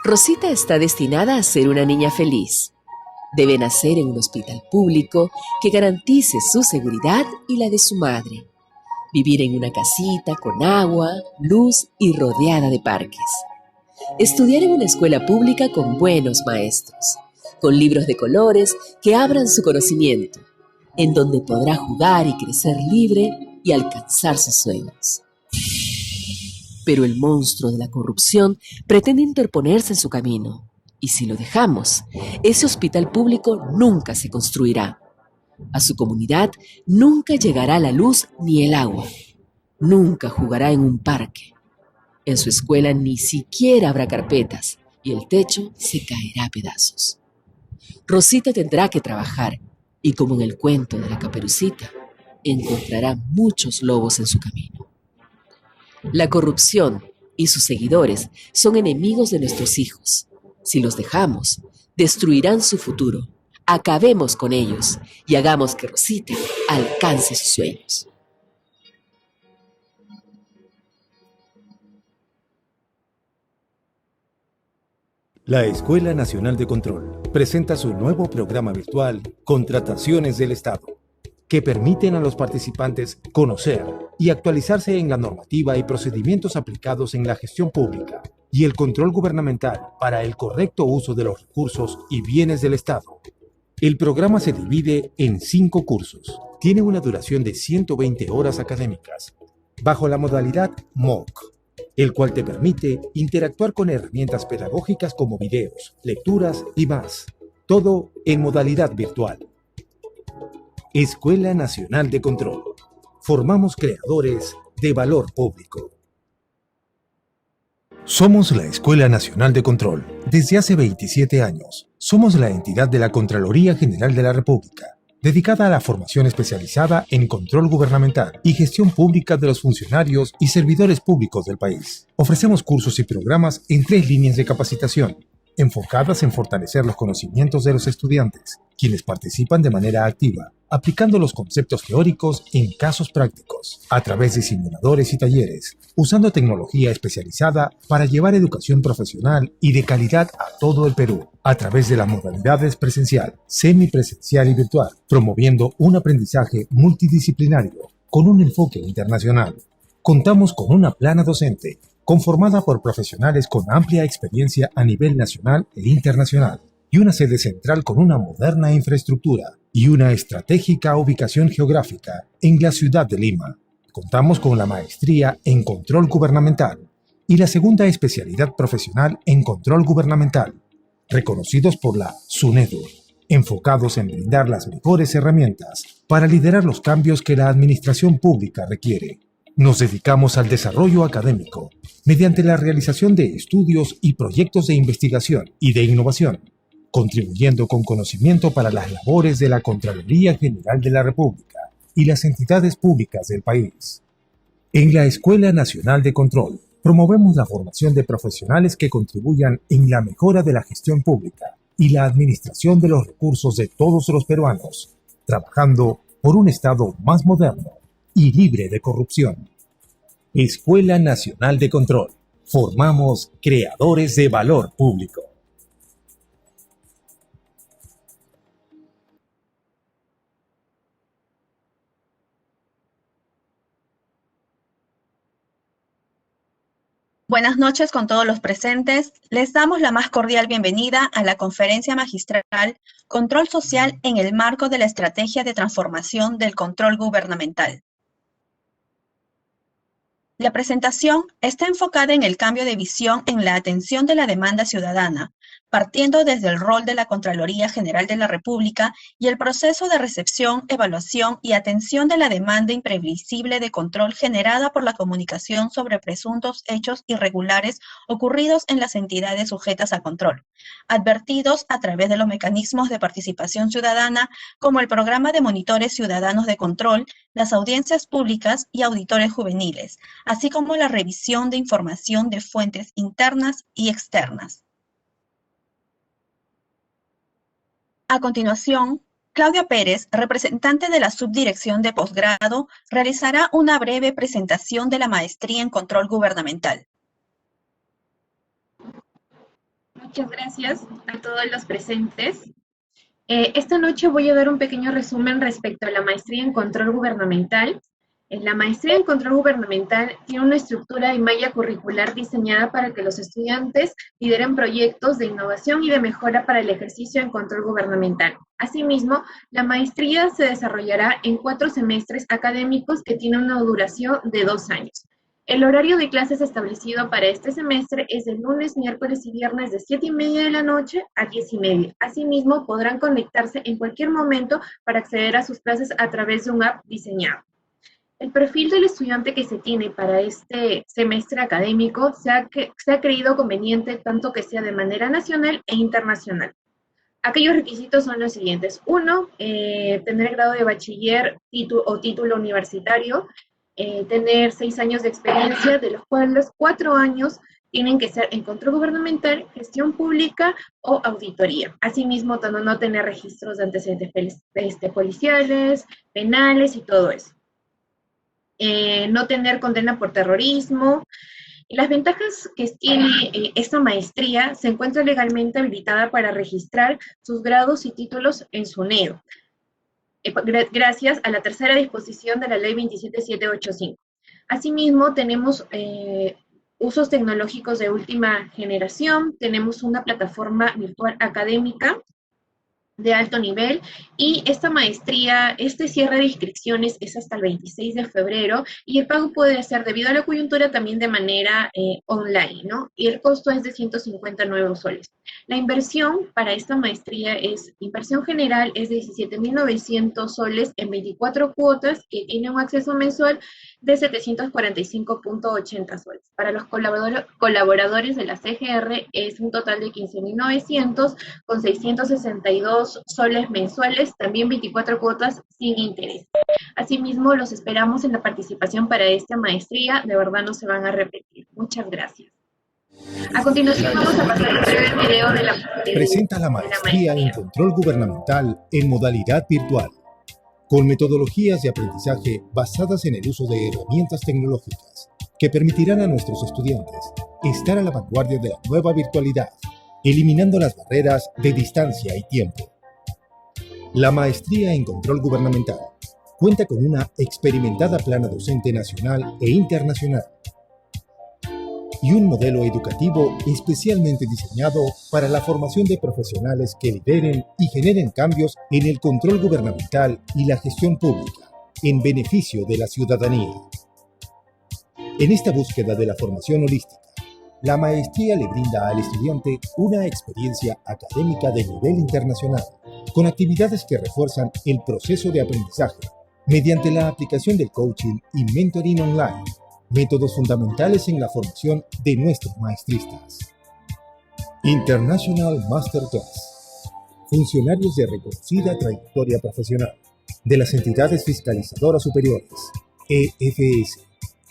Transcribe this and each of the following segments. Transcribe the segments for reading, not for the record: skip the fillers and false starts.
Rosita está destinada a ser una niña feliz. Debe nacer en un hospital público que garantice su seguridad y la de su madre. Vivir en una casita con agua, luz y rodeada de parques. Estudiar en una escuela pública con buenos maestros, con libros de colores que abran su conocimiento, en donde podrá jugar y crecer libre y alcanzar sus sueños. Pero el monstruo de la corrupción pretende interponerse en su camino. Y si lo dejamos, ese hospital público nunca se construirá. A su comunidad nunca llegará la luz ni el agua. Nunca jugará en un parque. En su escuela ni siquiera habrá carpetas y el techo se caerá a pedazos. Rosita tendrá que trabajar y, como en el cuento de la Caperucita, encontrará muchos lobos en su camino. La corrupción y sus seguidores son enemigos de nuestros hijos. Si los dejamos, destruirán su futuro. Acabemos con ellos y hagamos que Rosita alcance sus sueños. La Escuela Nacional de Control presenta su nuevo programa virtual Contrataciones del Estado, que permiten a los participantes conocer y actualizarse en la normativa y procedimientos aplicados en la gestión pública y el control gubernamental para el correcto uso de los recursos y bienes del Estado. El programa se divide en 5 cursos. Tiene una duración de 120 horas académicas, bajo la modalidad MOOC, el cual te permite interactuar con herramientas pedagógicas como videos, lecturas y más. Todo en modalidad virtual. Escuela Nacional de Control. Formamos creadores de valor público. Somos la Escuela Nacional de Control. Desde hace 27 años, somos la entidad de la Contraloría General de la República, dedicada a la formación especializada en control gubernamental y gestión pública de los funcionarios y servidores públicos del país. Ofrecemos cursos y programas en 3 líneas de capacitación, enfocadas en fortalecer los conocimientos de los estudiantes, quienes participan de manera activa, aplicando los conceptos teóricos en casos prácticos, a través de simuladores y talleres, usando tecnología especializada para llevar educación profesional y de calidad a todo el Perú, a través de las modalidades presencial, semipresencial y virtual, promoviendo un aprendizaje multidisciplinario con un enfoque internacional. Contamos con una plana docente conformada por profesionales con amplia experiencia a nivel nacional e internacional, y una sede central con una moderna infraestructura y una estratégica ubicación geográfica en la ciudad de Lima. Contamos con la maestría en control gubernamental y la segunda especialidad profesional en control gubernamental, reconocidos por la SUNEDU, enfocados en brindar las mejores herramientas para liderar los cambios que la administración pública requiere. Nos dedicamos al desarrollo académico mediante la realización de estudios y proyectos de investigación y de innovación, contribuyendo con conocimiento para las labores de la Contraloría General de la República y las entidades públicas del país. En la Escuela Nacional de Control, promovemos la formación de profesionales que contribuyan en la mejora de la gestión pública y la administración de los recursos de todos los peruanos, trabajando por un Estado más moderno y libre de corrupción. Escuela Nacional de Control. Formamos creadores de valor público. Buenas noches con todos los presentes. Les damos la más cordial bienvenida a la conferencia magistral Control Social en el marco de la Estrategia de Transformación del Control Gubernamental. La presentación está enfocada en el cambio de visión en la atención de la demanda ciudadana, partiendo desde el rol de la Contraloría General de la República y el proceso de recepción, evaluación y atención de la demanda imprevisible de control generada por la comunicación sobre presuntos hechos irregulares ocurridos en las entidades sujetas a control, advertidos a través de los mecanismos de participación ciudadana como el Programa de Monitores Ciudadanos de Control, las audiencias públicas y auditores juveniles, así como la revisión de información de fuentes internas y externas. A continuación, Claudia Pérez, representante de la Subdirección de Posgrado, realizará una breve presentación de la Maestría en Control Gubernamental. Muchas gracias a todos los presentes. Esta noche voy a dar un pequeño resumen respecto a la maestría en control gubernamental. La maestría en control gubernamental tiene una estructura y malla curricular diseñada para que los estudiantes lideren proyectos de innovación y de mejora para el ejercicio en control gubernamental. Asimismo, la maestría se desarrollará en 4 semestres académicos que tienen una duración de 2 años. El horario de clases establecido para este semestre es de lunes, miércoles y viernes de 7:30 de la noche a 10:30. Asimismo, podrán conectarse en cualquier momento para acceder a sus clases a través de un app diseñado. El perfil del estudiante que se tiene para este semestre académico se ha creído conveniente tanto que sea de manera nacional e internacional. Aquellos requisitos son los siguientes. 1, tener grado de bachiller o título universitario, tener 6 años de experiencia, de los cuales 4 años tienen que ser en control gubernamental, gestión pública o auditoría. Asimismo, no tener registros de antecedentes policiales, penales y todo eso. No tener condena por terrorismo. Y las ventajas que tiene esta maestría: se encuentra legalmente habilitada para registrar sus grados y títulos en SUNEDO, gracias a la tercera disposición de la Ley 27785. Asimismo, tenemos usos tecnológicos de última generación, tenemos una plataforma virtual académica de alto nivel, y esta maestría, este cierre de inscripciones es hasta el 26 de febrero, y el pago puede ser, debido a la coyuntura, también de manera online, ¿no? Y el costo es de 159 soles. La inversión para esta maestría inversión general es de 17.900 soles en 24 cuotas, que tiene un acceso mensual de 745.80 soles. Para los colaboradores de la CGR es un total de 15.900 con 662 soles mensuales, también 24 cuotas sin interés. Asimismo, los esperamos en la participación para esta maestría, de verdad no se van a repetir. Muchas gracias. A continuación vamos a pasar a ver el video de la presenta la maestría en control gubernamental en modalidad virtual, con metodologías de aprendizaje basadas en el uso de herramientas tecnológicas que permitirán a nuestros estudiantes estar a la vanguardia de la nueva virtualidad, eliminando las barreras de distancia y tiempo. La maestría en control gubernamental cuenta con una experimentada plana docente nacional e internacional y un modelo educativo especialmente diseñado para la formación de profesionales que lideren y generen cambios en el control gubernamental y la gestión pública, en beneficio de la ciudadanía. En esta búsqueda de la formación holística, la maestría le brinda al estudiante una experiencia académica de nivel internacional, con actividades que refuerzan el proceso de aprendizaje mediante la aplicación del coaching y mentoring online, métodos fundamentales en la formación de nuestros maestristas. International Masterclass. Funcionarios de reconocida trayectoria profesional de las entidades fiscalizadoras superiores, EFS,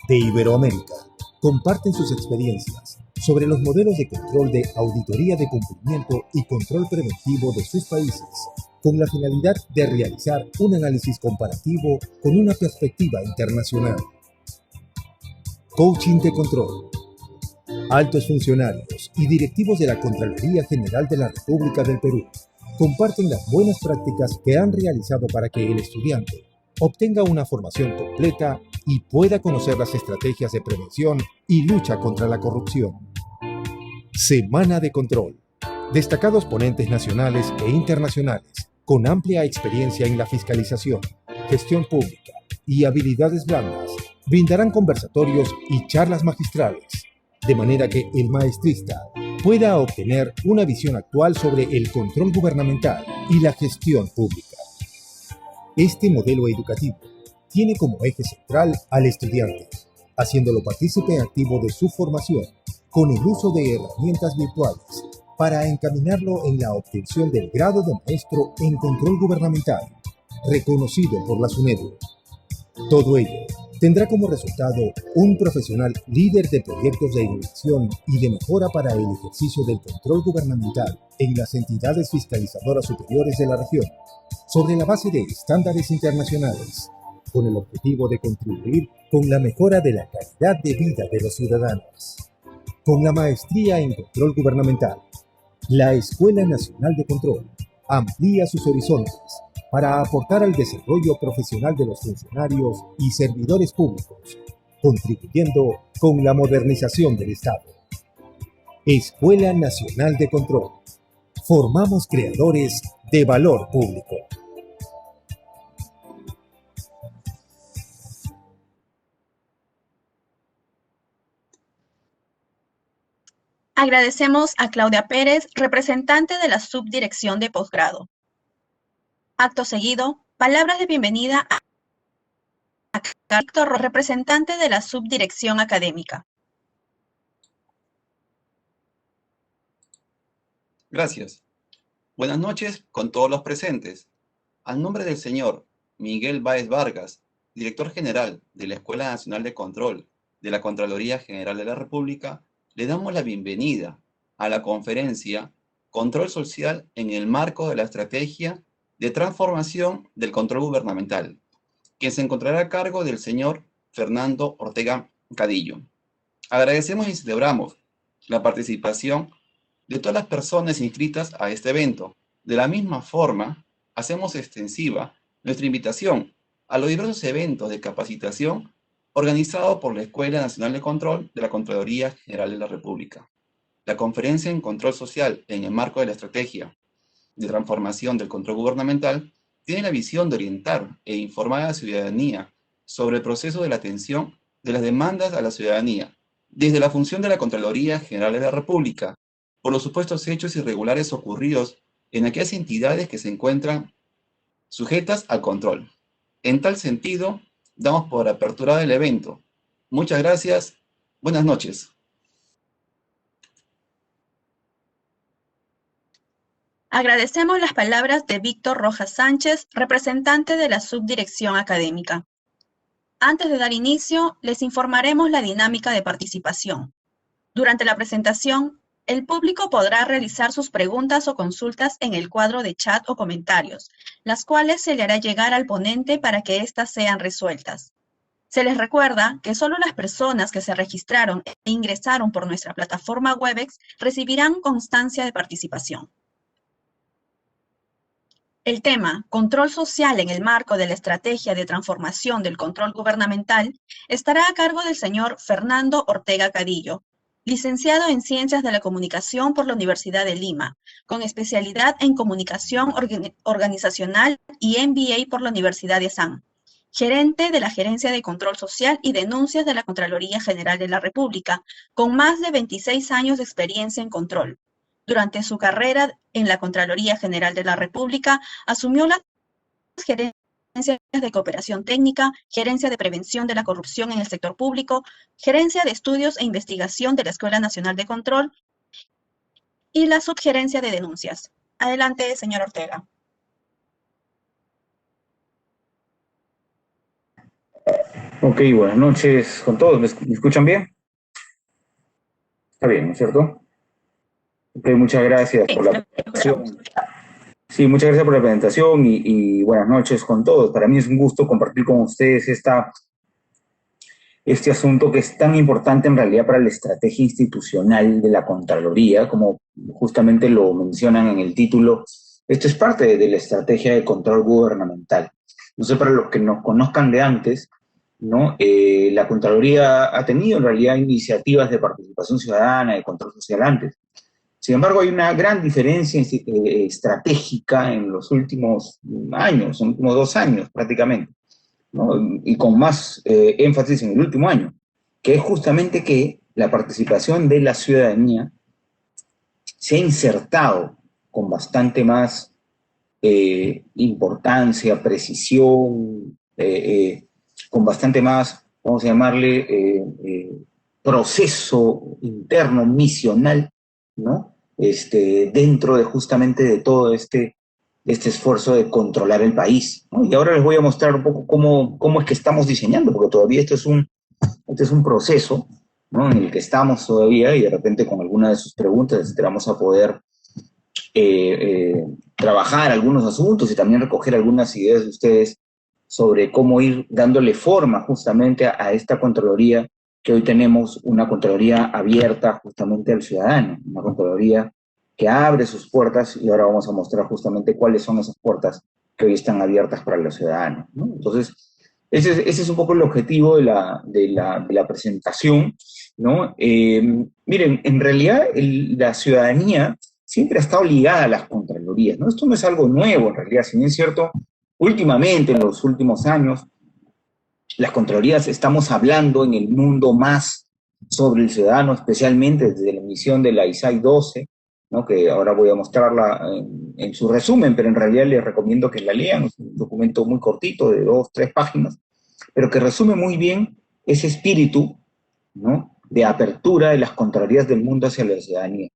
de Iberoamérica, comparten sus experiencias sobre los modelos de control de auditoría de cumplimiento y control preventivo de sus países, con la finalidad de realizar un análisis comparativo con una perspectiva internacional. Coaching de control. Altos funcionarios y directivos de la Contraloría General de la República del Perú comparten las buenas prácticas que han realizado para que el estudiante obtenga una formación completa y pueda conocer las estrategias de prevención y lucha contra la corrupción. Semana de Control. Destacados ponentes nacionales e internacionales con amplia experiencia en la fiscalización, gestión pública y habilidades blandas brindarán conversatorios y charlas magistrales, de manera que el maestrista pueda obtener una visión actual sobre el control gubernamental y la gestión pública. Este modelo educativo tiene como eje central al estudiante, haciéndolo partícipe activo de su formación con el uso de herramientas virtuales para encaminarlo en la obtención del grado de maestro en control gubernamental, reconocido por la SUNEDO. Todo ello tendrá como resultado un profesional líder de proyectos de innovación y de mejora para el ejercicio del control gubernamental en las entidades fiscalizadoras superiores de la región, sobre la base de estándares internacionales, con el objetivo de contribuir con la mejora de la calidad de vida de los ciudadanos. Con la maestría en control gubernamental, La Escuela Nacional de Control amplía sus horizontes para aportar al desarrollo profesional de los funcionarios y servidores públicos, contribuyendo con la modernización del Estado. Escuela Nacional de Control. Formamos creadores de valor público. Agradecemos a Claudia Pérez, representante de la Subdirección de Posgrado. Acto seguido, palabras de bienvenida a Víctor, representante de la Subdirección Académica. Gracias. Buenas noches con todos los presentes. Al nombre del señor Miguel Báez Vargas, director general de la Escuela Nacional de Control de la Contraloría General de la República, le damos la bienvenida a la conferencia Control Social en el marco de la Estrategia de Transformación del Control Gubernamental, que se encontrará a cargo del señor Fernando Ortega Cadillo. Agradecemos y celebramos la participación de todas las personas inscritas a este evento. De la misma forma, hacemos extensiva nuestra invitación a los diversos eventos de capacitación organizados por la Escuela Nacional de Control de la Contraloría General de la República. La conferencia en Control Social en el marco de la Estrategia de Transformación del Control Gubernamental tiene la visión de orientar e informar a la ciudadanía sobre el proceso de la atención de las demandas a la ciudadanía, desde la función de la Contraloría General de la República, por los supuestos hechos irregulares ocurridos en aquellas entidades que se encuentran sujetas al control. En tal sentido, damos por aperturado el evento. Muchas gracias. Buenas noches. Agradecemos las palabras de Víctor Rojas Sánchez, representante de la Subdirección Académica. Antes de dar inicio, les informaremos la dinámica de participación. Durante la presentación, el público podrá realizar sus preguntas o consultas en el cuadro de chat o comentarios, las cuales se le hará llegar al ponente para que éstas sean resueltas. Se les recuerda que solo las personas que se registraron e ingresaron por nuestra plataforma Webex recibirán constancia de participación. El tema Control Social en el marco de la Estrategia de Transformación del Control Gubernamental estará a cargo del señor Fernando Ortega Cadillo, licenciado en Ciencias de la Comunicación por la Universidad de Lima, con especialidad en Comunicación Organizacional y MBA por la Universidad de Assam, gerente de la Gerencia de Control Social y Denuncias de la Contraloría General de la República, con más de 26 años de experiencia en control. Durante su carrera en la Contraloría General de la República, asumió las gerencias de cooperación técnica, gerencia de prevención de la corrupción en el sector público, gerencia de estudios e investigación de la Escuela Nacional de Control y la subgerencia de denuncias. Adelante, señor Ortega. Ok, buenas noches con todos. ¿Me escuchan bien? Está bien, ¿no es cierto? Ok, muchas gracias por la presentación. Sí, muchas gracias por la presentación y buenas noches con todos. Para mí es un gusto compartir con ustedes este asunto que es tan importante en realidad para la estrategia institucional de la Contraloría, como justamente lo mencionan en el título. Esto es parte de la estrategia de control gubernamental. No sé, para los que nos conozcan de antes, ¿no? La Contraloría ha tenido en realidad iniciativas de participación ciudadana, de control social antes. Sin embargo, hay una gran diferencia estratégica en los últimos años, en los últimos 2 años prácticamente, ¿no? Y con más énfasis en el último año, que es justamente que la participación de la ciudadanía se ha insertado con bastante más importancia, precisión, con bastante más, vamos a llamarle, proceso interno, misional, ¿no? Dentro de justamente de todo este esfuerzo de controlar el país, ¿no? Y ahora les voy a mostrar un poco cómo es que estamos diseñando, porque todavía este es un proceso, ¿no? En el que estamos todavía, y de repente con alguna de sus preguntas, etcétera, vamos a poder trabajar algunos asuntos y también recoger algunas ideas de ustedes sobre cómo ir dándole forma justamente a esta Contraloría, que hoy tenemos una Contraloría abierta justamente al ciudadano, una Contraloría que abre sus puertas, y ahora vamos a mostrar justamente cuáles son esas puertas que hoy están abiertas para los ciudadanos, ¿no? Entonces, ese es un poco el objetivo de la presentación, ¿no? Miren, en realidad la ciudadanía siempre ha estado ligada a las contralorías, ¿no? Esto no es algo nuevo, en realidad, si bien es cierto, últimamente, en los últimos años, las contralorías estamos hablando en el mundo más sobre el ciudadano, especialmente desde la emisión de la ISAI 12, ¿no? Que ahora voy a mostrarla en su resumen, pero en realidad les recomiendo que la lean, es un documento muy cortito de 2, 3 páginas, pero que resume muy bien ese espíritu, ¿no? De apertura de las contralorías del mundo hacia la ciudadanía,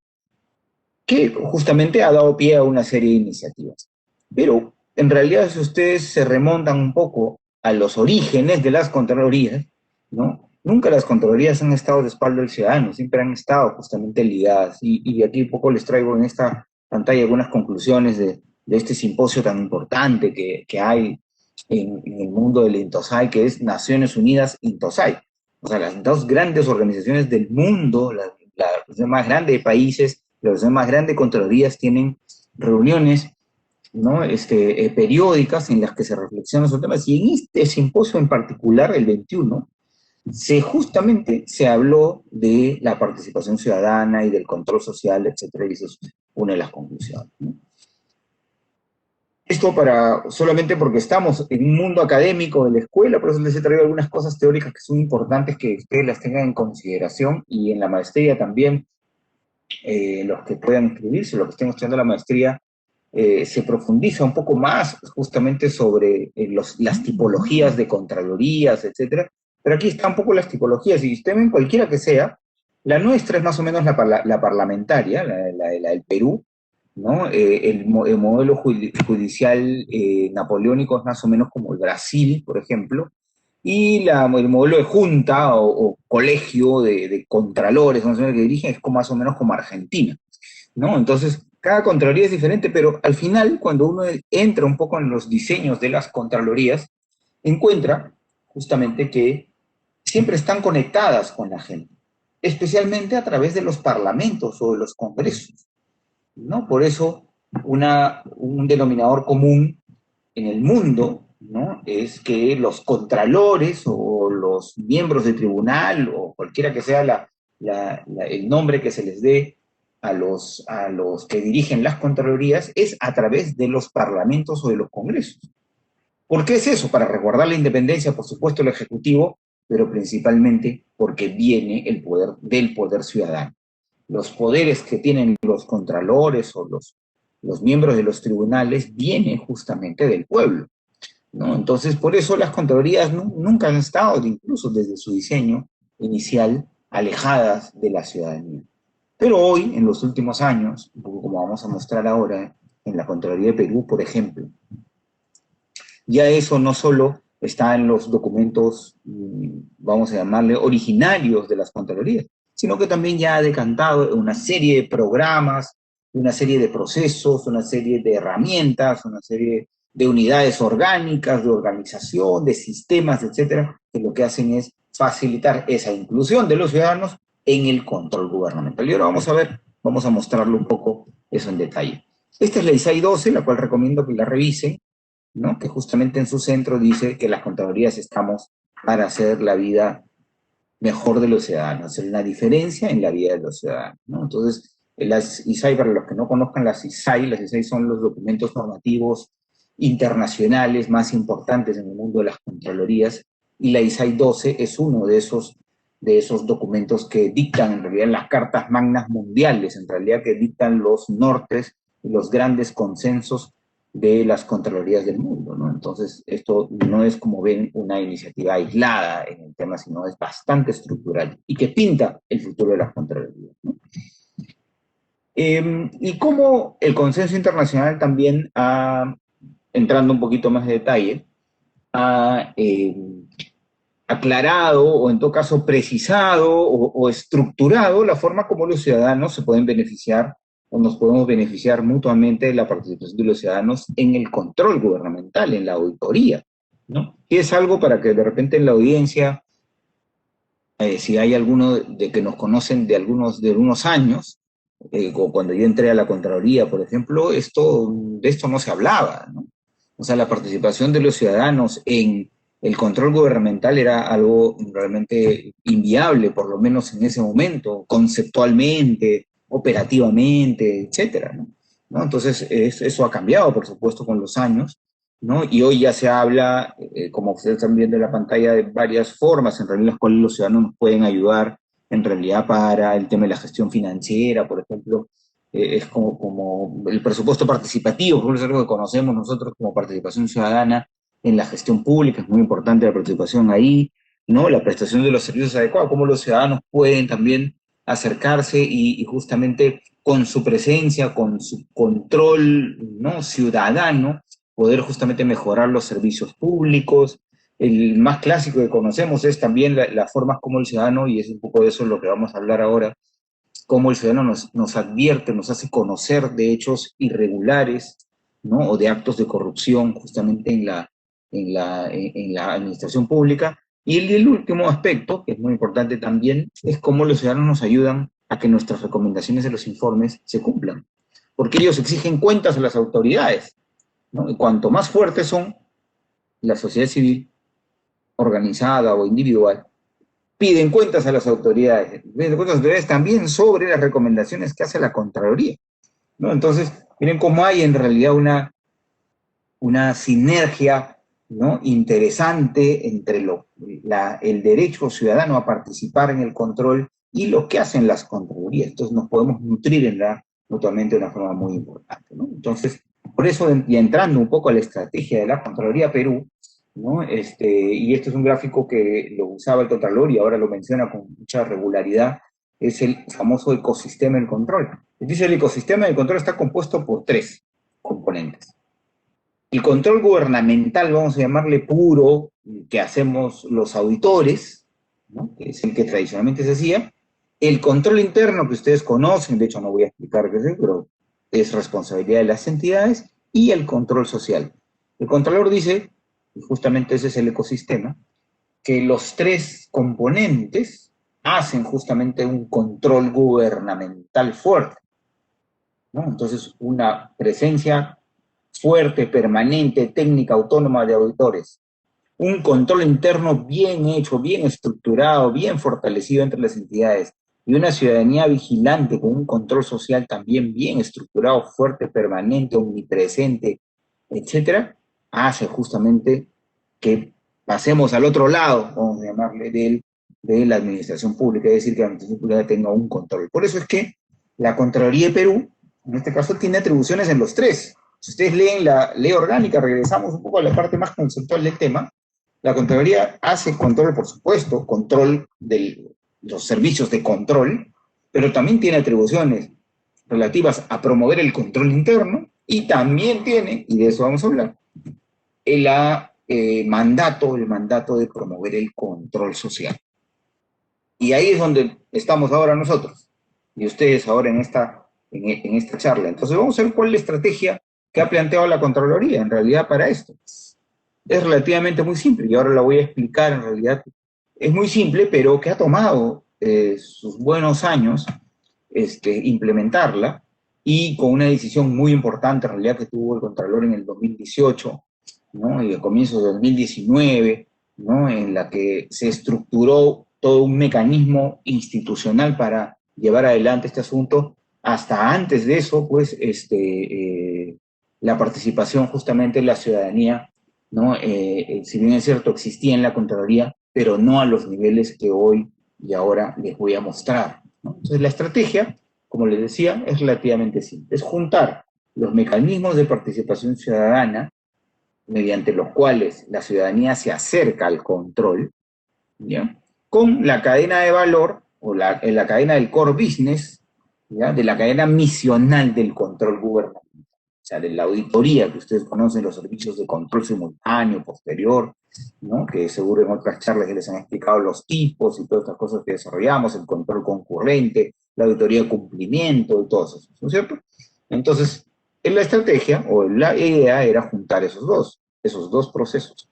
que justamente ha dado pie a una serie de iniciativas. Pero en realidad, si ustedes se remontan un poco a los orígenes de las contralorías, ¿no? Nunca las contralorías han estado de espalda del ciudadano, siempre han estado justamente ligadas. Y aquí un poco les traigo en esta pantalla algunas conclusiones de este simposio tan importante que hay en el mundo del INTOSAI, que es Naciones Unidas INTOSAI. O sea, las dos grandes organizaciones del mundo, la organización más grande de países, la organización más grande de contralorías, tienen reuniones, ¿no? Periódicas en las que se reflexionan sobre temas. Y en este simposio en particular, el 21, justamente se habló de la participación ciudadana y del control social, etcétera, y eso es una de las conclusiones, ¿no? Esto solamente porque estamos en un mundo académico de la escuela, por eso les he traído algunas cosas teóricas que son importantes que ustedes las tengan en consideración, y en la maestría también, los que puedan inscribirse, los que estén estudiando la maestría, se profundiza un poco más justamente sobre las tipologías de contralorías, etcétera. Pero aquí están un poco las tipologías, y usted ven cualquiera que sea, la nuestra es más o menos la parlamentaria, la del Perú, ¿no? El modelo judicial napoleónico es más o menos como el Brasil, por ejemplo, y el modelo de junta o colegio de contralores, ¿no? Que dirigen, es más o menos como Argentina, ¿no? Entonces, cada contraloría es diferente, pero al final, cuando uno entra un poco en los diseños de las contralorías, encuentra justamente que siempre están conectadas con la gente, especialmente a través de los parlamentos o de los congresos, ¿no? Por eso, un denominador común en el mundo, ¿no? Es que los contralores o los miembros del tribunal, o cualquiera que sea el nombre que se les dé a los que dirigen las contralorías, es a través de los parlamentos o de los congresos. ¿Por qué es eso? Para resguardar la independencia, por supuesto, del Ejecutivo, pero principalmente porque viene el poder del poder ciudadano. Los poderes que tienen los contralores o los miembros de los tribunales vienen justamente del pueblo, ¿no? Entonces, por eso las contralorías nunca han estado, incluso desde su diseño inicial, alejadas de la ciudadanía. Pero hoy, en los últimos años, como vamos a mostrar ahora, en la Contraloría de Perú, por ejemplo, ya eso no solo está en los documentos, vamos a llamarle, originarios de las contralorías, sino que también ya ha decantado una serie de programas, una serie de procesos, una serie de herramientas, una serie de unidades orgánicas, de organización, de sistemas, etcétera, que lo que hacen es facilitar esa inclusión de los ciudadanos en el control gubernamental. Y ahora vamos a mostrarle un poco eso en detalle. Esta es la ISAI 12, la cual recomiendo que la revisen, ¿no? Que justamente en su centro dice que las contralorías estamos para hacer la vida mejor de los ciudadanos, hacer una diferencia en la vida de los ciudadanos, ¿no? Entonces, las ISAI, para los que no conozcan las ISAI son los documentos normativos internacionales más importantes en el mundo de las contralorías, y la ISAI 12 es uno de esos documentos que dictan en realidad las cartas magnas mundiales, en realidad que dictan los nortes y los grandes consensos de las contralorías del mundo, ¿no? Entonces, esto no es, como ven, una iniciativa aislada en el tema, sino es bastante estructural y que pinta el futuro de las contralorías, ¿no? Y cómo el consenso internacional también entrando un poquito más de detalle, ha aclarado, o en todo caso precisado o estructurado la forma como los ciudadanos se pueden beneficiar o nos podemos beneficiar mutuamente de la participación de los ciudadanos en el control gubernamental, en la auditoría, ¿no? Y es algo para que de repente en la audiencia, si hay alguno de que nos conocen de algunos años, Cuando yo entré a la Contraloría, por ejemplo, de esto no se hablaba, ¿no? O sea, la participación de los ciudadanos en el control gubernamental era algo realmente inviable, por lo menos en ese momento, conceptualmente, operativamente, etcétera, ¿no? ¿No? Entonces, eso ha cambiado, por supuesto, con los años, ¿no? Y hoy ya se habla, como ustedes están viendo en la pantalla, de varias formas en realidad las cuales los ciudadanos nos pueden ayudar en realidad para el tema de la gestión financiera, por ejemplo, es como el presupuesto participativo, por ejemplo, es algo que conocemos nosotros como participación ciudadana en la gestión pública, es muy importante la participación ahí, ¿no? La prestación de los servicios adecuados, cómo los ciudadanos pueden también acercarse y justamente con su presencia, con su control, ¿no?, ciudadano, poder justamente mejorar los servicios públicos. El más clásico que conocemos es también la forma como el ciudadano, y es un poco de eso lo que vamos a hablar ahora, cómo el ciudadano nos advierte, nos hace conocer de hechos irregulares, ¿no?, o de actos de corrupción justamente en la administración pública. Y el último aspecto, que es muy importante también, es cómo los ciudadanos nos ayudan a que nuestras recomendaciones de los informes se cumplan. Porque ellos exigen cuentas a las autoridades, ¿no? Y cuanto más fuertes son, la sociedad civil, organizada o individual, piden cuentas a las autoridades. Piden cuentas a las autoridades también sobre las recomendaciones que hace la Contraloría, ¿no? Entonces, miren cómo hay en realidad una sinergia, ¿no?, interesante entre el derecho ciudadano a participar en el control y lo que hacen las Contralorías. Entonces nos podemos nutrir mutuamente de una forma muy importante, ¿no? Entonces, por eso, y entrando un poco a la estrategia de la Contraloría Perú, ¿no? Y este es un gráfico que lo usaba el Contralor y ahora lo menciona con mucha regularidad, es el famoso ecosistema del control. Dice, el ecosistema del control está compuesto por 3 componentes. El control gubernamental, vamos a llamarle puro, que hacemos los auditores, ¿no?, que es el que tradicionalmente se hacía. El control interno, que ustedes conocen, de hecho no voy a explicar qué es, pero es responsabilidad de las entidades, y el control social. El Contralor dice, y justamente ese es el ecosistema, que los 3 componentes hacen justamente un control gubernamental fuerte, ¿no? Entonces, una presencia fuerte, permanente, técnica, autónoma de auditores, un control interno bien hecho, bien estructurado, bien fortalecido entre las entidades, y una ciudadanía vigilante con un control social también bien estructurado, fuerte, permanente, omnipresente, etcétera, hace justamente que pasemos al otro lado, vamos a llamarle, de la administración pública, es decir, que la administración pública tenga un control. Por eso es que la Contraloría de Perú, en este caso, tiene atribuciones en los 3. Si ustedes leen la ley orgánica, regresamos un poco a la parte más conceptual del tema, la Contraloría hace control, por supuesto, control de los servicios de control, pero también tiene atribuciones relativas a promover el control interno y también tiene, y de eso vamos a hablar, el mandato de promover el control social. Y ahí es donde estamos ahora nosotros, y ustedes ahora en esta charla. Entonces vamos a ver cuál es la estrategia que ha planteado la Contraloría en realidad para esto. Es relativamente muy simple, y ahora la voy a explicar. En realidad es muy simple, pero que ha tomado sus buenos años implementarla, y con una decisión muy importante en realidad que tuvo el Contralor en el 2018, ¿no?, y a comienzos de 2019, ¿no?, en la que se estructuró todo un mecanismo institucional para llevar adelante este asunto. Hasta antes de eso, pues, la participación justamente de la ciudadanía, ¿no?, si bien es cierto, existía en la Contraloría, pero no a los niveles que hoy y ahora les voy a mostrar, ¿no? Entonces, la estrategia, como les decía, es relativamente simple. Es juntar los mecanismos de participación ciudadana mediante los cuales la ciudadanía se acerca al control, ¿ya?, con la cadena de valor o la cadena del core business, ¿ya?, de la cadena misional del control gubernamental. O sea, de la auditoría, que ustedes conocen, los servicios de control simultáneo, posterior, ¿no?, que seguro en otras charlas ya les han explicado los tipos y todas estas cosas que desarrollamos, el control concurrente, la auditoría de cumplimiento y todo eso, ¿no es cierto? Entonces, en la estrategia o la idea era juntar esos dos procesos,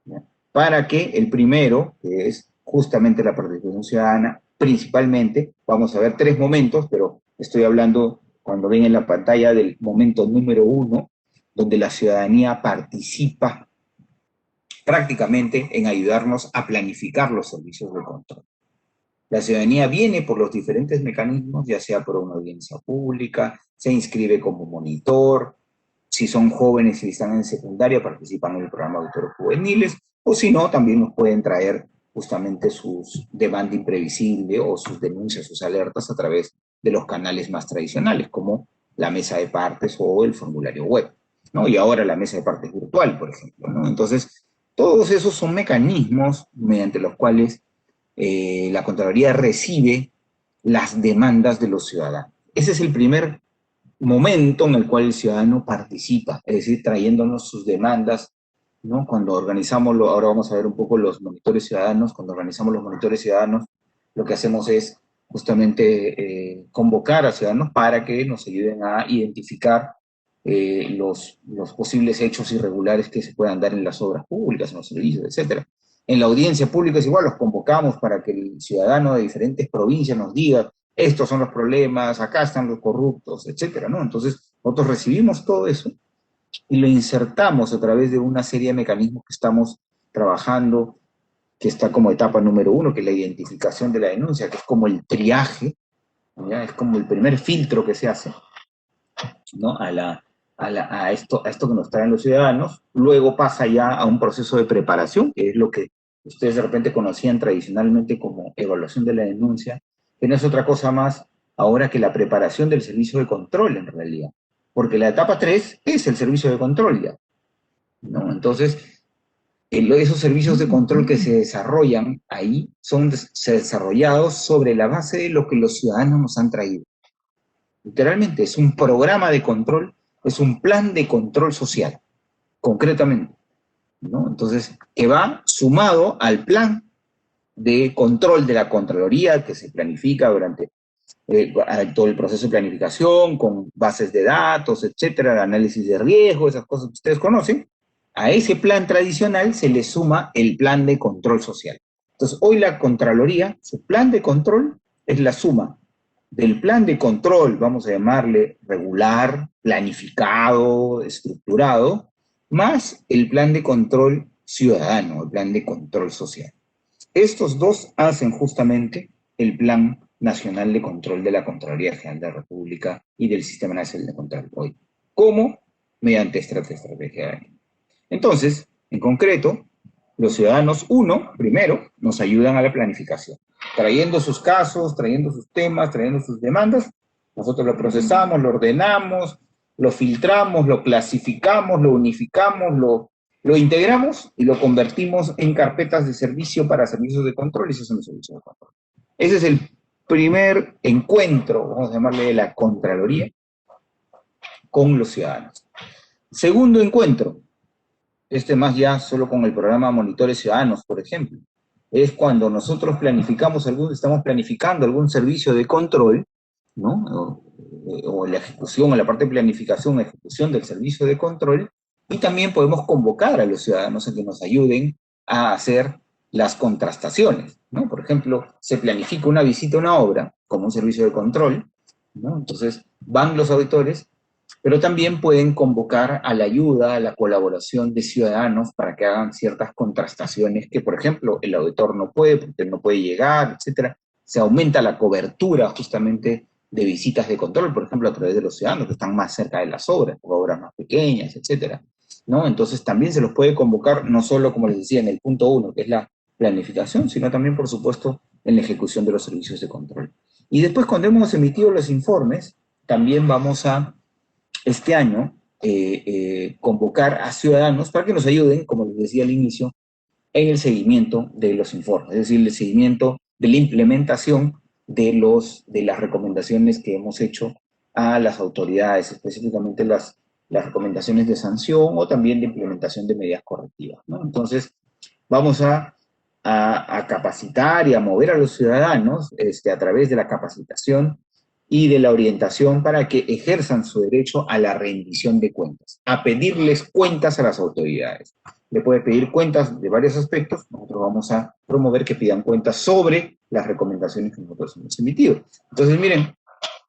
¿ya?, para que el primero, que es justamente la participación ciudadana, principalmente, vamos a ver 3 momentos, pero Estoy hablando, cuando ven en la pantalla, del momento número 1, donde la ciudadanía participa prácticamente en ayudarnos a planificar los servicios de control. La ciudadanía viene por los diferentes mecanismos, ya sea por una audiencia pública, se inscribe como monitor, si son jóvenes y están en secundaria, participan en el programa de auditores juveniles, o si no, también nos pueden traer justamente sus demanda imprevisible o sus denuncias, sus alertas a través de los canales más tradicionales, como la mesa de partes o el formulario web, ¿no? Y ahora la mesa de partes virtual, por ejemplo, ¿no? Entonces, todos esos son mecanismos mediante los cuales la Contraloría recibe las demandas de los ciudadanos. Ese es el primer momento en el cual el ciudadano participa, es decir, trayéndonos sus demandas, ¿no? Cuando organizamos, ahora vamos a ver un poco los monitores ciudadanos, cuando organizamos los monitores ciudadanos, lo que hacemos es justamente convocar a ciudadanos para que nos ayuden a identificar los posibles hechos irregulares que se puedan dar en las obras públicas, en los servicios, etc. En la audiencia pública es igual, los convocamos para que el ciudadano de diferentes provincias nos diga, estos son los problemas, acá están los corruptos, etcétera, ¿no? Entonces, nosotros recibimos todo eso y lo insertamos a través de una serie de mecanismos que estamos trabajando, que está como etapa número 1, que es la identificación de la denuncia, que es como el triaje, ¿ya? Es como el primer filtro que se hace, ¿no? A esto que nos traen los ciudadanos. Luego pasa ya a un proceso de preparación, que es lo que ustedes de repente conocían tradicionalmente como evaluación de la denuncia, que no es otra cosa más ahora que la preparación del servicio de control en realidad, porque la etapa 3 es el servicio de control ya, ¿no? Entonces, esos servicios de control que se desarrollan ahí son desarrollados sobre la base de lo que los ciudadanos nos han traído. Literalmente es un programa de control, es un plan de control social, concretamente, ¿no? Entonces, que va sumado al plan de control de la Contraloría que se planifica durante todo el proceso de planificación, con bases de datos, etcétera, análisis de riesgo, esas cosas que ustedes conocen. A ese plan tradicional se le suma el plan de control social. Entonces, hoy la Contraloría, su plan de control es la suma del plan de control, vamos a llamarle regular, planificado, estructurado, más el plan de control ciudadano, el plan de control social. Estos dos hacen justamente el Plan Nacional de Control de la Contraloría General de la República y del Sistema Nacional de Control hoy. ¿Cómo? Mediante esta estrategia. Entonces, en concreto, los ciudadanos, primero, nos ayudan a la planificación, trayendo sus casos, trayendo sus temas, trayendo sus demandas. Nosotros lo procesamos, lo ordenamos, lo filtramos, lo clasificamos, lo unificamos, lo integramos y lo convertimos en carpetas de servicio para servicios de control, y esos son los servicios de control. Ese es el primer encuentro, vamos a llamarle, de la Contraloría con los ciudadanos. Segundo encuentro, más ya solo con el programa Monitores Ciudadanos, por ejemplo, es cuando nosotros estamos planificando algún servicio de control, ¿no? O la ejecución, o la parte de planificación, ejecución del servicio de control, y también podemos convocar a los ciudadanos a que nos ayuden a hacer las contrastaciones, ¿no? Por ejemplo, se planifica una visita a una obra como un servicio de control, ¿no? Entonces van los auditores, pero también pueden convocar a la ayuda, a la colaboración de ciudadanos para que hagan ciertas contrastaciones que, por ejemplo, el auditor no puede, porque no puede llegar, etcétera. Se aumenta la cobertura justamente de visitas de control, por ejemplo, a través de los ciudadanos que están más cerca de las obras, o obras más pequeñas, etcétera, ¿no? Entonces también se los puede convocar, no solo, como les decía, en el punto 1, que es la planificación, sino también, por supuesto, en la ejecución de los servicios de control. Y después, cuando hemos emitido los informes, también vamos a, este año, convocar a ciudadanos para que nos ayuden, como les decía al inicio, en el seguimiento de los informes, es decir, el seguimiento de la implementación de las recomendaciones que hemos hecho a las autoridades, específicamente las recomendaciones de sanción o también de implementación de medidas correctivas, ¿no? Entonces, vamos a capacitar y a mover a los ciudadanos a través de la capacitación y de la orientación para que ejerzan su derecho a la rendición de cuentas, a pedirles cuentas a las autoridades. Le puede pedir cuentas de varios aspectos, nosotros vamos a promover que pidan cuentas sobre las recomendaciones que nosotros hemos emitido. Entonces, miren,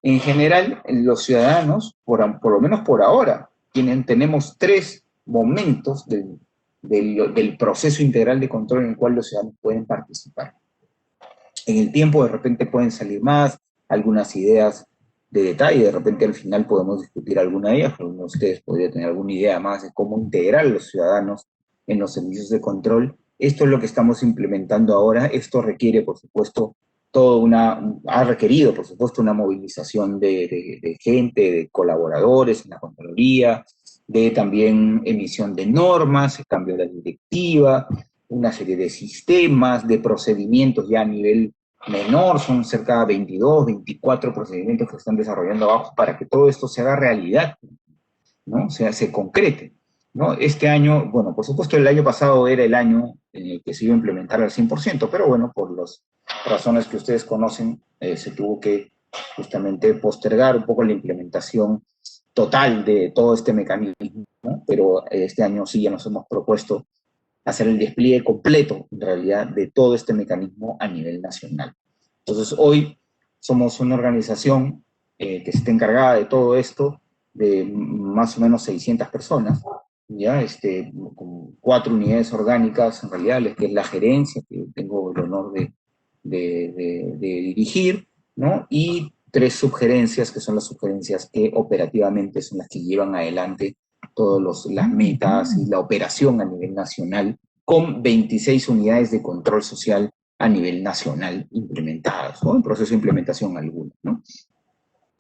En general, los ciudadanos, por lo menos por ahora, tenemos 3 momentos del proceso integral de control en el cual los ciudadanos pueden participar. En el tiempo de repente pueden salir más, algunas ideas de detalle, de repente al final podemos discutir alguna de ellas, alguno de ustedes podría tener alguna idea más de cómo integrar a los ciudadanos en los servicios de control. Esto es lo que estamos implementando ahora. Esto requiere, por supuesto, ha requerido, por supuesto, una movilización de gente, de colaboradores en la Contraloría, de también emisión de normas, el cambio de la directiva, una serie de sistemas, de procedimientos ya a nivel menor, son cerca de 22, 24 procedimientos que se están desarrollando abajo para que todo esto se haga realidad, ¿no? O sea, se concrete, ¿no? Este año, bueno, por supuesto el año pasado era el año en el que se iba a implementar al 100%, pero bueno, por las razones que ustedes conocen, se tuvo que justamente postergar un poco la implementación total de todo este mecanismo, ¿no? Pero este año sí ya nos hemos propuesto hacer el despliegue completo, en realidad, de todo este mecanismo a nivel nacional. Entonces, hoy somos una organización que está encargada de todo esto, de más o menos 600 personas, ya, con 4 unidades orgánicas, en realidad, que es la gerencia, que tengo el honor de dirigir, ¿no? Y 3 subgerencias, que son las subgerencias que operativamente son las que llevan adelante todas las metas y la operación a nivel nacional, con 26 unidades de control social a nivel nacional implementadas, o en proceso de implementación alguna, ¿no?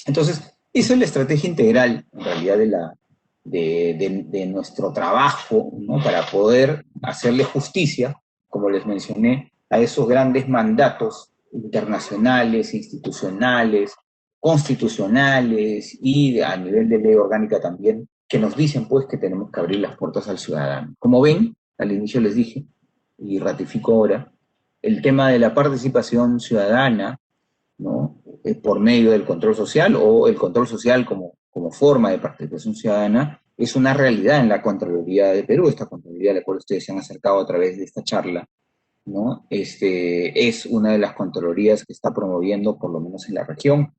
Entonces, esa es la estrategia integral, en realidad, de nuestro trabajo, ¿no? Para poder hacerle justicia, como les mencioné, a esos grandes mandatos internacionales, institucionales, constitucionales y a nivel de ley orgánica también, que nos dicen pues que tenemos que abrir las puertas al ciudadano. Como ven, al inicio les dije, y ratifico ahora, el tema de la participación ciudadana, ¿no? Por medio del control social o el control social como forma de participación ciudadana, es una realidad en la Contraloría de Perú, esta Contraloría a la cual ustedes se han acercado a través de esta charla, ¿no? Es una de las Contralorías que está promoviendo, por lo menos en la región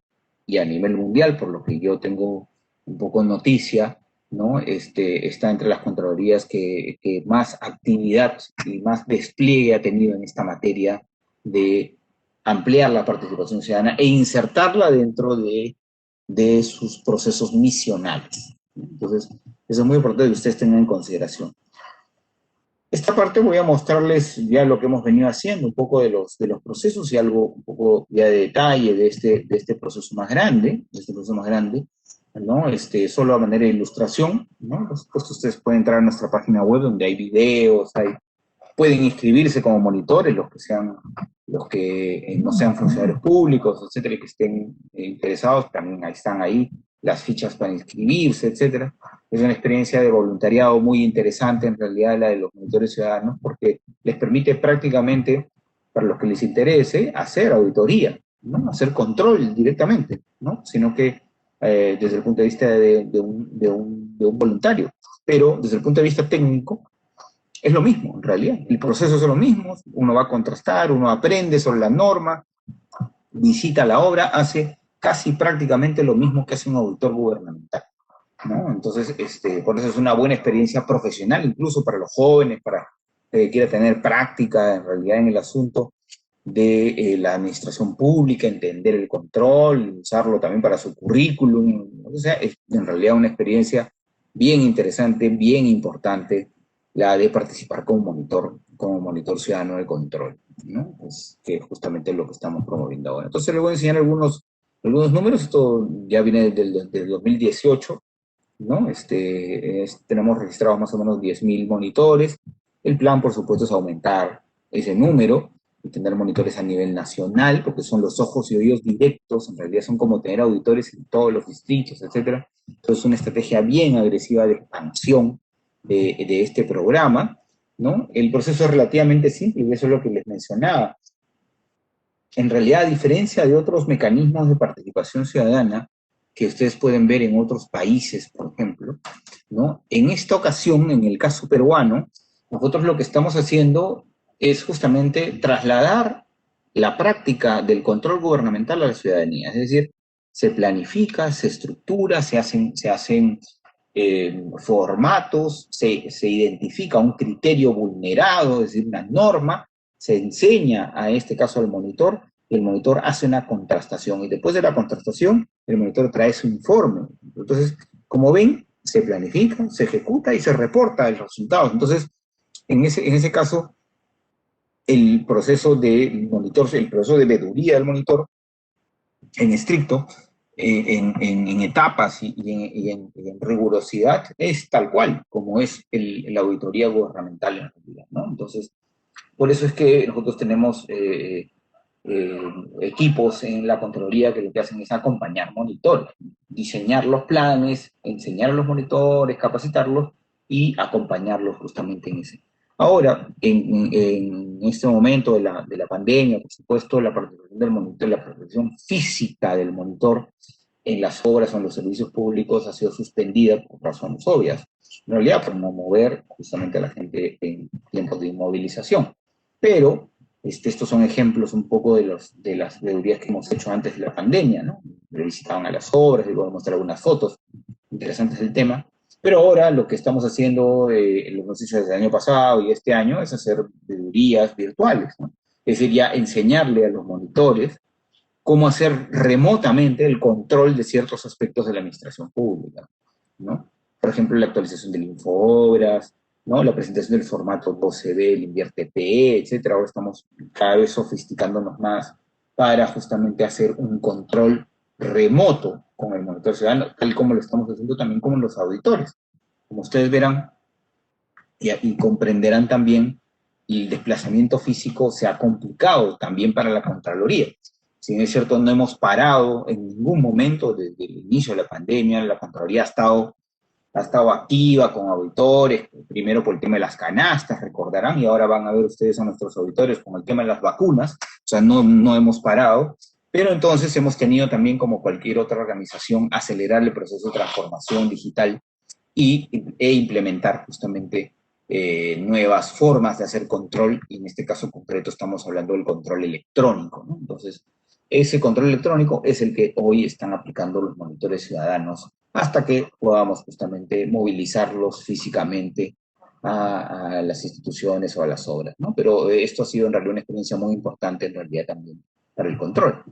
y a nivel mundial, por lo que yo tengo un poco noticia, ¿no? Está entre las Contralorías que más actividad y más despliegue ha tenido en esta materia de ampliar la participación ciudadana e insertarla dentro de sus procesos misionales. Entonces, eso es muy importante que ustedes tengan en consideración. Esta parte voy a mostrarles ya lo que hemos venido haciendo, un poco de los procesos y algo un poco ya de detalle de este proceso más grande, ¿no? Solo a manera de ilustración, ¿no? Por supuesto, ustedes pueden entrar a nuestra página web donde hay videos, pueden inscribirse como monitores, los que no sean funcionarios públicos, etcétera, y que estén interesados, también están ahí las fichas para inscribirse, etcétera. Es una experiencia de voluntariado muy interesante, en realidad, la de los monitores ciudadanos, porque les permite prácticamente, para los que les interese, hacer auditoría, ¿no? Hacer control directamente, ¿no? Sino que desde el punto de vista de un voluntario. Pero desde el punto de vista técnico, es lo mismo, en realidad. El proceso es lo mismo, uno va a contrastar, uno aprende sobre la norma, visita la obra, hace casi prácticamente lo mismo que hace un auditor gubernamental, ¿no? Entonces, por eso es una buena experiencia profesional, incluso para los jóvenes, para que quiera tener práctica, en realidad, en el asunto de la administración pública, entender el control, usarlo también para su currículum. O sea, es en realidad una experiencia bien interesante, bien importante, la de participar como monitor ciudadano de control, ¿no? Pues, que es justamente lo que estamos promoviendo ahora. Entonces les voy a enseñar algunos números. Esto ya viene del 2018, ¿no? Tenemos registrados más o menos 10.000 monitores. El plan, por supuesto, es aumentar ese número y tener monitores a nivel nacional, porque son los ojos y oídos directos, en realidad son como tener auditores en todos los distritos, etcétera. Entonces es una estrategia bien agresiva de expansión de este programa, ¿no? El proceso es relativamente simple y eso es lo que les mencionaba. En realidad, a diferencia de otros mecanismos de participación ciudadana que ustedes pueden ver en otros países, por ejemplo, ¿no? En esta ocasión, en el caso peruano, nosotros lo que estamos haciendo es justamente trasladar la práctica del control gubernamental a la ciudadanía. Es decir, se planifica, se estructura, se hacen formatos, se identifica un criterio vulnerado, es decir, una norma, se enseña a este caso al monitor, y el monitor hace una contrastación, y después de la contrastación, el monitor trae su informe. Entonces, como ven, se planifica, se ejecuta y se reporta el resultado. Entonces, en ese caso, el proceso de monitor, el proceso de veeduría del monitor, en estricto, en etapas y en rigurosidad, es tal cual como es la auditoría gubernamental en realidad, ¿no? Entonces, por eso es que nosotros tenemos equipos en la Contraloría que lo que hacen es acompañar monitores, diseñar los planes, enseñar a los monitores, capacitarlos y acompañarlos justamente en ese. Ahora, en este momento de la pandemia, por supuesto, la participación del monitor, la participación física del monitor en las obras o en los servicios públicos ha sido suspendida por razones obvias. En realidad, por no mover justamente a la gente en tiempos de inmovilización. Pero estos son ejemplos un poco de las veedurías que hemos hecho antes de la pandemia, ¿no? Visitaban a las obras, les voy a mostrar algunas fotos interesantes del tema. Pero ahora lo que estamos haciendo, lo hemos hecho desde el año pasado y este año, es hacer veedurías virtuales, ¿no? Es decir, ya enseñarle a los monitores cómo hacer remotamente el control de ciertos aspectos de la administración pública, ¿no? Por ejemplo, la actualización del Infobras, ¿no? La presentación del formato 12B, el InvierTP, etc. Ahora estamos cada vez sofisticándonos más para justamente hacer un control remoto con el monitor ciudadano, tal como lo estamos haciendo también con los auditores. Como ustedes verán y comprenderán también, el desplazamiento físico se ha complicado también para la Contraloría. Si bien es cierto, no hemos parado en ningún momento desde el inicio de la pandemia, la Contraloría ha estado activa con auditores, primero por el tema de las canastas, recordarán, y ahora van a ver ustedes a nuestros auditores con el tema de las vacunas, o sea, no hemos parado, pero entonces hemos tenido también, como cualquier otra organización, acelerar el proceso de transformación digital e implementar justamente nuevas formas de hacer control, y en este caso concreto estamos hablando del control electrónico, ¿no? Entonces, ese control electrónico es el que hoy están aplicando los monitores ciudadanos hasta que podamos justamente movilizarlos físicamente a las instituciones o a las obras, ¿no? Pero esto ha sido en realidad una experiencia muy importante en realidad también para el control,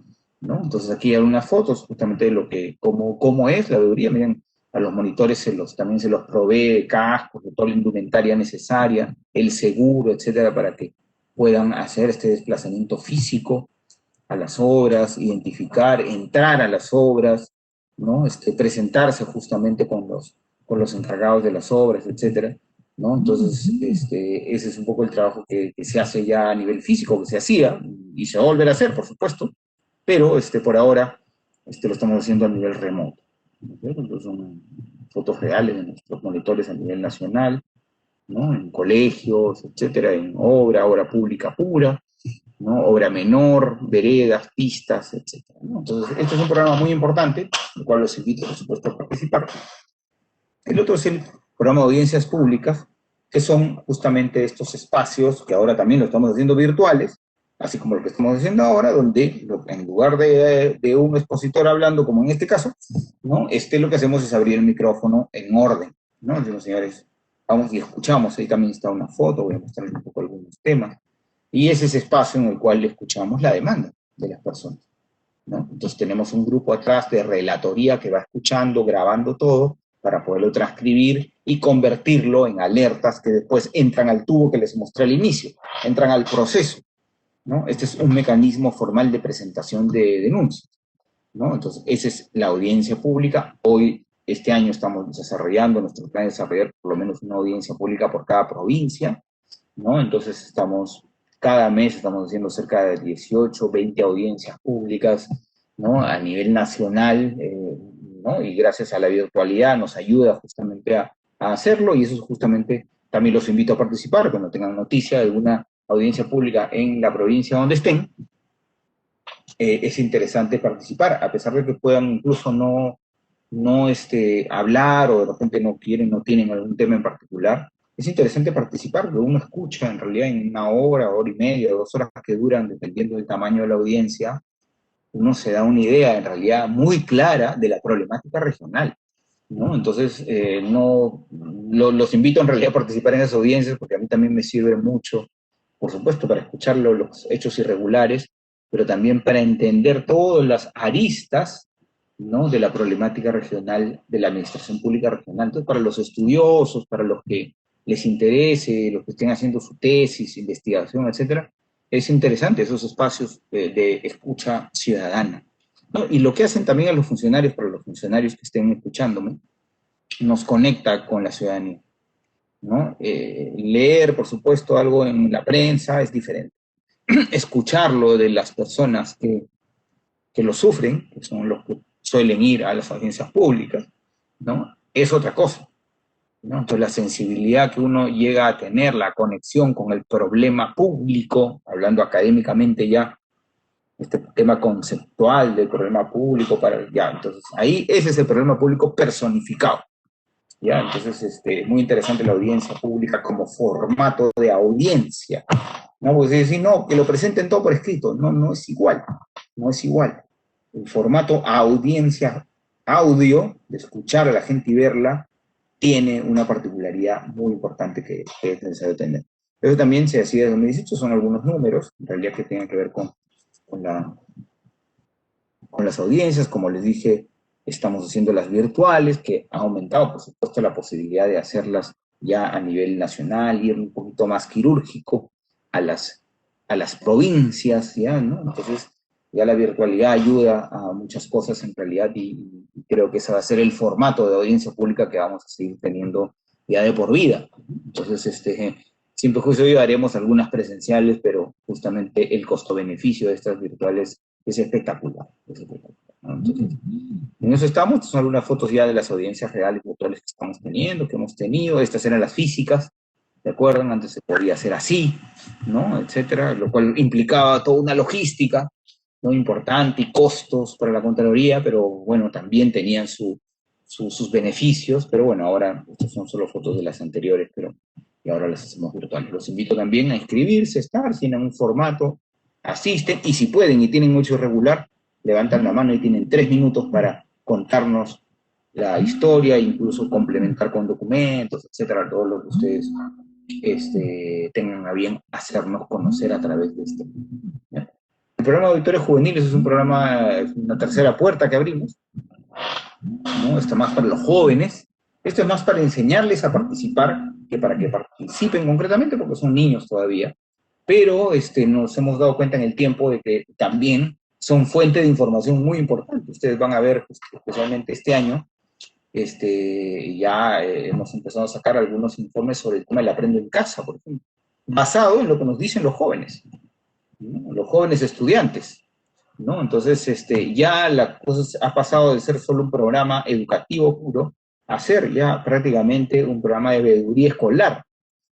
¿no? Entonces aquí hay algunas fotos justamente de cómo es la veeduría. Miren, a los monitores también se los provee de cascos, de toda la indumentaria necesaria, el seguro, etcétera, para que puedan hacer este desplazamiento físico a las obras, identificar, entrar a las obras, ¿no? Presentarse justamente con los encargados de las obras, etcétera, ¿no? Entonces, ese es un poco el trabajo que se hace ya a nivel físico, que se hacía, y se va a volver a hacer, por supuesto, pero por ahora lo estamos haciendo a nivel remoto. Entonces son fotos reales de nuestros monitores a nivel nacional, ¿no? En colegios, etcétera, en obra pública pura, ¿no? Obra menor, veredas, pistas, etcétera, ¿no? Entonces, este es un programa muy importante, el cual los invito, por supuesto, a participar. El otro es el programa de audiencias públicas, que son justamente estos espacios que ahora también lo estamos haciendo virtuales, así como lo que estamos haciendo ahora, donde en lugar de un expositor hablando, como en este caso, ¿no? Lo que hacemos es abrir el micrófono en orden, ¿no? Decimos, señores, vamos y escuchamos. Ahí también está una foto, voy a mostrarles un poco algunos temas. Y es ese espacio en el cual escuchamos la demanda de las personas, ¿no? Entonces tenemos un grupo atrás de relatoría que va escuchando, grabando todo, para poderlo transcribir y convertirlo en alertas que después entran al tubo que les mostré al inicio, entran al proceso, ¿no? Este es un mecanismo formal de presentación de denuncias, ¿no? Entonces, esa es la audiencia pública. Hoy, este año, estamos desarrollando nuestro plan de desarrollar por lo menos una audiencia pública por cada provincia, ¿no? Entonces, cada mes estamos haciendo cerca de 18, 20 audiencias públicas, ¿no? A nivel nacional, ¿no? Y gracias a la virtualidad nos ayuda justamente a hacerlo, y eso es justamente, también los invito a participar cuando tengan noticia de alguna audiencia pública en la provincia donde estén. Es interesante participar, a pesar de que puedan incluso no hablar, o de repente no tienen algún tema en particular. Es interesante participar, porque uno escucha en realidad en una hora y media, 2 horas que duran, dependiendo del tamaño de la audiencia, uno se da una idea en realidad muy clara de la problemática regional, ¿no? Entonces, los invito en realidad a participar en esas audiencias porque a mí también me sirve mucho, por supuesto, para escuchar los hechos irregulares, pero también para entender todas las aristas, ¿no?, de la problemática regional, de la administración pública regional. Entonces, para los estudiosos, para los que les interese, los que estén haciendo su tesis, investigación, etcétera, es interesante esos espacios de escucha ciudadana, ¿no? Y lo que hacen también a los funcionarios, para los funcionarios que estén escuchándome, nos conecta con la ciudadanía, ¿no? Leer, por supuesto, algo en la prensa es diferente. Escucharlo de las personas que lo sufren, que son los que suelen ir a las audiencias públicas, ¿no?, es otra cosa, ¿no? Entonces la sensibilidad que uno llega a tener, la conexión con el problema público, hablando académicamente ya, este tema conceptual del problema público, entonces ahí ese es el problema público personificado, ¿ya? Entonces, muy interesante la audiencia pública como formato de audiencia, ¿no? Porque si decir, no, que lo presenten todo por escrito, no es igual, no es igual. El formato audiencia, audio, de escuchar a la gente y verla, tiene una particularidad muy importante que es necesario tener. Eso también se hacía desde 2018, son algunos números, en realidad que tienen que ver con las audiencias. Como les dije, estamos haciendo las virtuales, que ha aumentado, por supuesto, la posibilidad de hacerlas ya a nivel nacional, ir un poquito más quirúrgico a las provincias, ¿ya? ¿No? Entonces, ya la virtualidad ayuda a muchas cosas en realidad y creo que ese va a ser el formato de audiencia pública que vamos a seguir teniendo ya de por vida. Entonces, siempre justo hoy haremos algunas presenciales, pero justamente el costo-beneficio de estas virtuales es espectacular, ¿no? Entonces, en eso estamos. Estas son algunas fotos ya de las audiencias reales virtuales que estamos teniendo, que hemos tenido. Estas eran las físicas, ¿de acuerdo? Antes se podía hacer así, ¿no?, etcétera, lo cual implicaba toda una logística, ¿no?, importante, y costos para la Contraloría, pero bueno, también tenían sus beneficios, pero bueno, ahora estas son solo fotos de las anteriores, y ahora las hacemos virtuales. Los invito también a inscribirse, tienen un formato, asisten, y si pueden y tienen mucho irregular, levantan la mano y tienen 3 minutos para contarnos la historia, incluso complementar con documentos, etcétera, todo lo que ustedes tengan a bien hacernos conocer a través de este. ¿Ya? El programa de auditores juveniles es un programa, es una tercera puerta que abrimos, ¿no? Esto es más para los jóvenes, esto es más para enseñarles a participar que para que participen concretamente, porque son niños todavía, pero nos hemos dado cuenta en el tiempo de que también son fuente de información muy importante. Ustedes van a ver, especialmente este año, ya hemos empezado a sacar algunos informes sobre el tema del aprendo en casa, por ejemplo, basado en lo que nos dicen los jóvenes, ¿no?, los jóvenes estudiantes, ¿no? Entonces, ya la cosa ha pasado de ser solo un programa educativo puro a ser ya prácticamente un programa de veeduría escolar,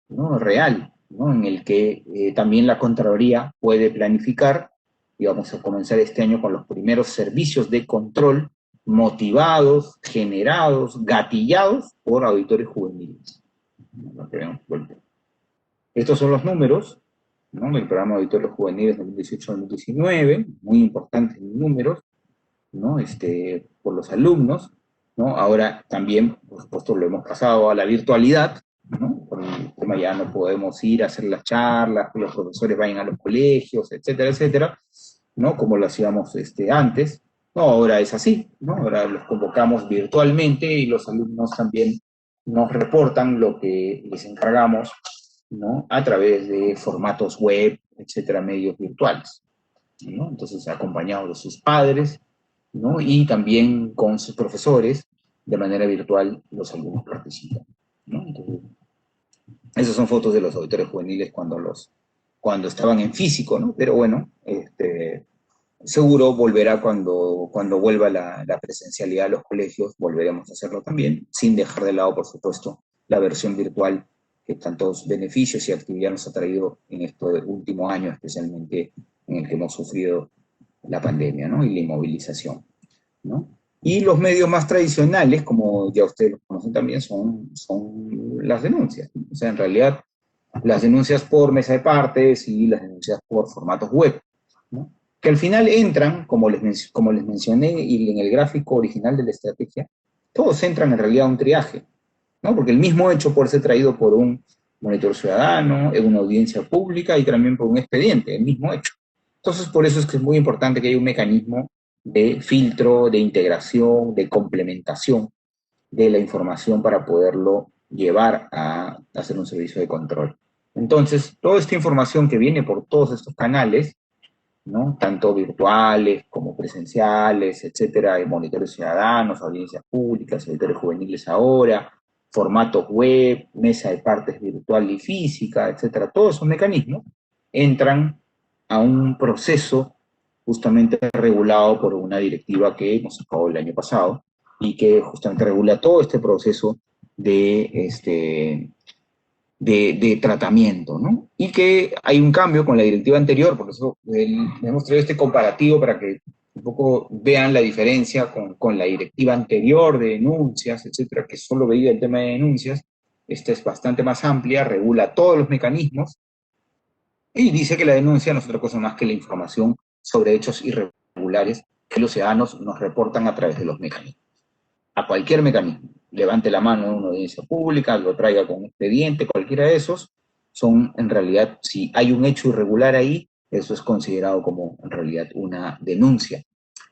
¿no?, real, ¿no?, en el que también la Contraloría puede planificar, y vamos a comenzar este año con los primeros servicios de control motivados, generados, gatillados por auditores juveniles. Estos son los números, ¿no?, del programa de auditores juveniles 2018-2019, muy importantes números, ¿no?, por los alumnos, ¿no? Ahora también, por supuesto, lo hemos pasado a la virtualidad, ¿no? Por el tema ya no podemos ir a hacer las charlas, que los profesores vayan a los colegios, etcétera, etcétera, ¿no?, como lo hacíamos antes. No, ahora es así, ¿no? Ahora los convocamos virtualmente y los alumnos también nos reportan lo que les encargamos, ¿no?, a través de formatos web, etcétera, medios virtuales, ¿no? Entonces, acompañados de sus padres, ¿no?, y también con sus profesores, de manera virtual, los alumnos participan, ¿no? Entonces, esas son fotos de los auditores juveniles cuando estaban en físico, ¿no? Pero bueno, seguro volverá cuando vuelva la presencialidad a los colegios, volveremos a hacerlo también, sin dejar de lado, por supuesto, la versión virtual, que tantos beneficios y actividad nos ha traído en este último año, especialmente en el que hemos sufrido la pandemia, ¿no?, y la inmovilización, ¿no? Y los medios más tradicionales, como ya ustedes lo conocen también, son las denuncias, ¿no? O sea, en realidad, las denuncias por mesa de partes y las denuncias por formatos web, ¿no?, que al final entran, como les mencioné y en el gráfico original de la estrategia, todos entran en realidad a un triaje, ¿no? Porque el mismo hecho puede ser traído por un monitor ciudadano, en una audiencia pública y también por un expediente, el mismo hecho. Entonces, por eso es que es muy importante que haya un mecanismo de filtro, de integración, de complementación de la información para poderlo llevar a hacer un servicio de control. Entonces, toda esta información que viene por todos estos canales, ¿no? Tanto virtuales como presenciales, etcétera, de monitores ciudadanos, audiencias públicas, editores juveniles ahora, formatos web, mesa de partes virtual y física, etcétera, todos esos mecanismos entran a un proceso justamente regulado por una directiva que hemos sacado el año pasado y que justamente regula todo este proceso de tratamiento, ¿no? Y que hay un cambio con la directiva anterior, por eso hemos traído este comparativo para que un poco vean la diferencia con la directiva anterior de denuncias, etcétera, que solo veía el tema de denuncias. Esta es bastante más amplia, regula todos los mecanismos y dice que la denuncia no es otra cosa más que la información sobre hechos irregulares que los ciudadanos nos reportan a través de los mecanismos. A cualquier mecanismo, levante la mano en una audiencia pública, lo traiga con un expediente, cualquiera de esos, son en realidad, si hay un hecho irregular ahí, eso es considerado como en realidad una denuncia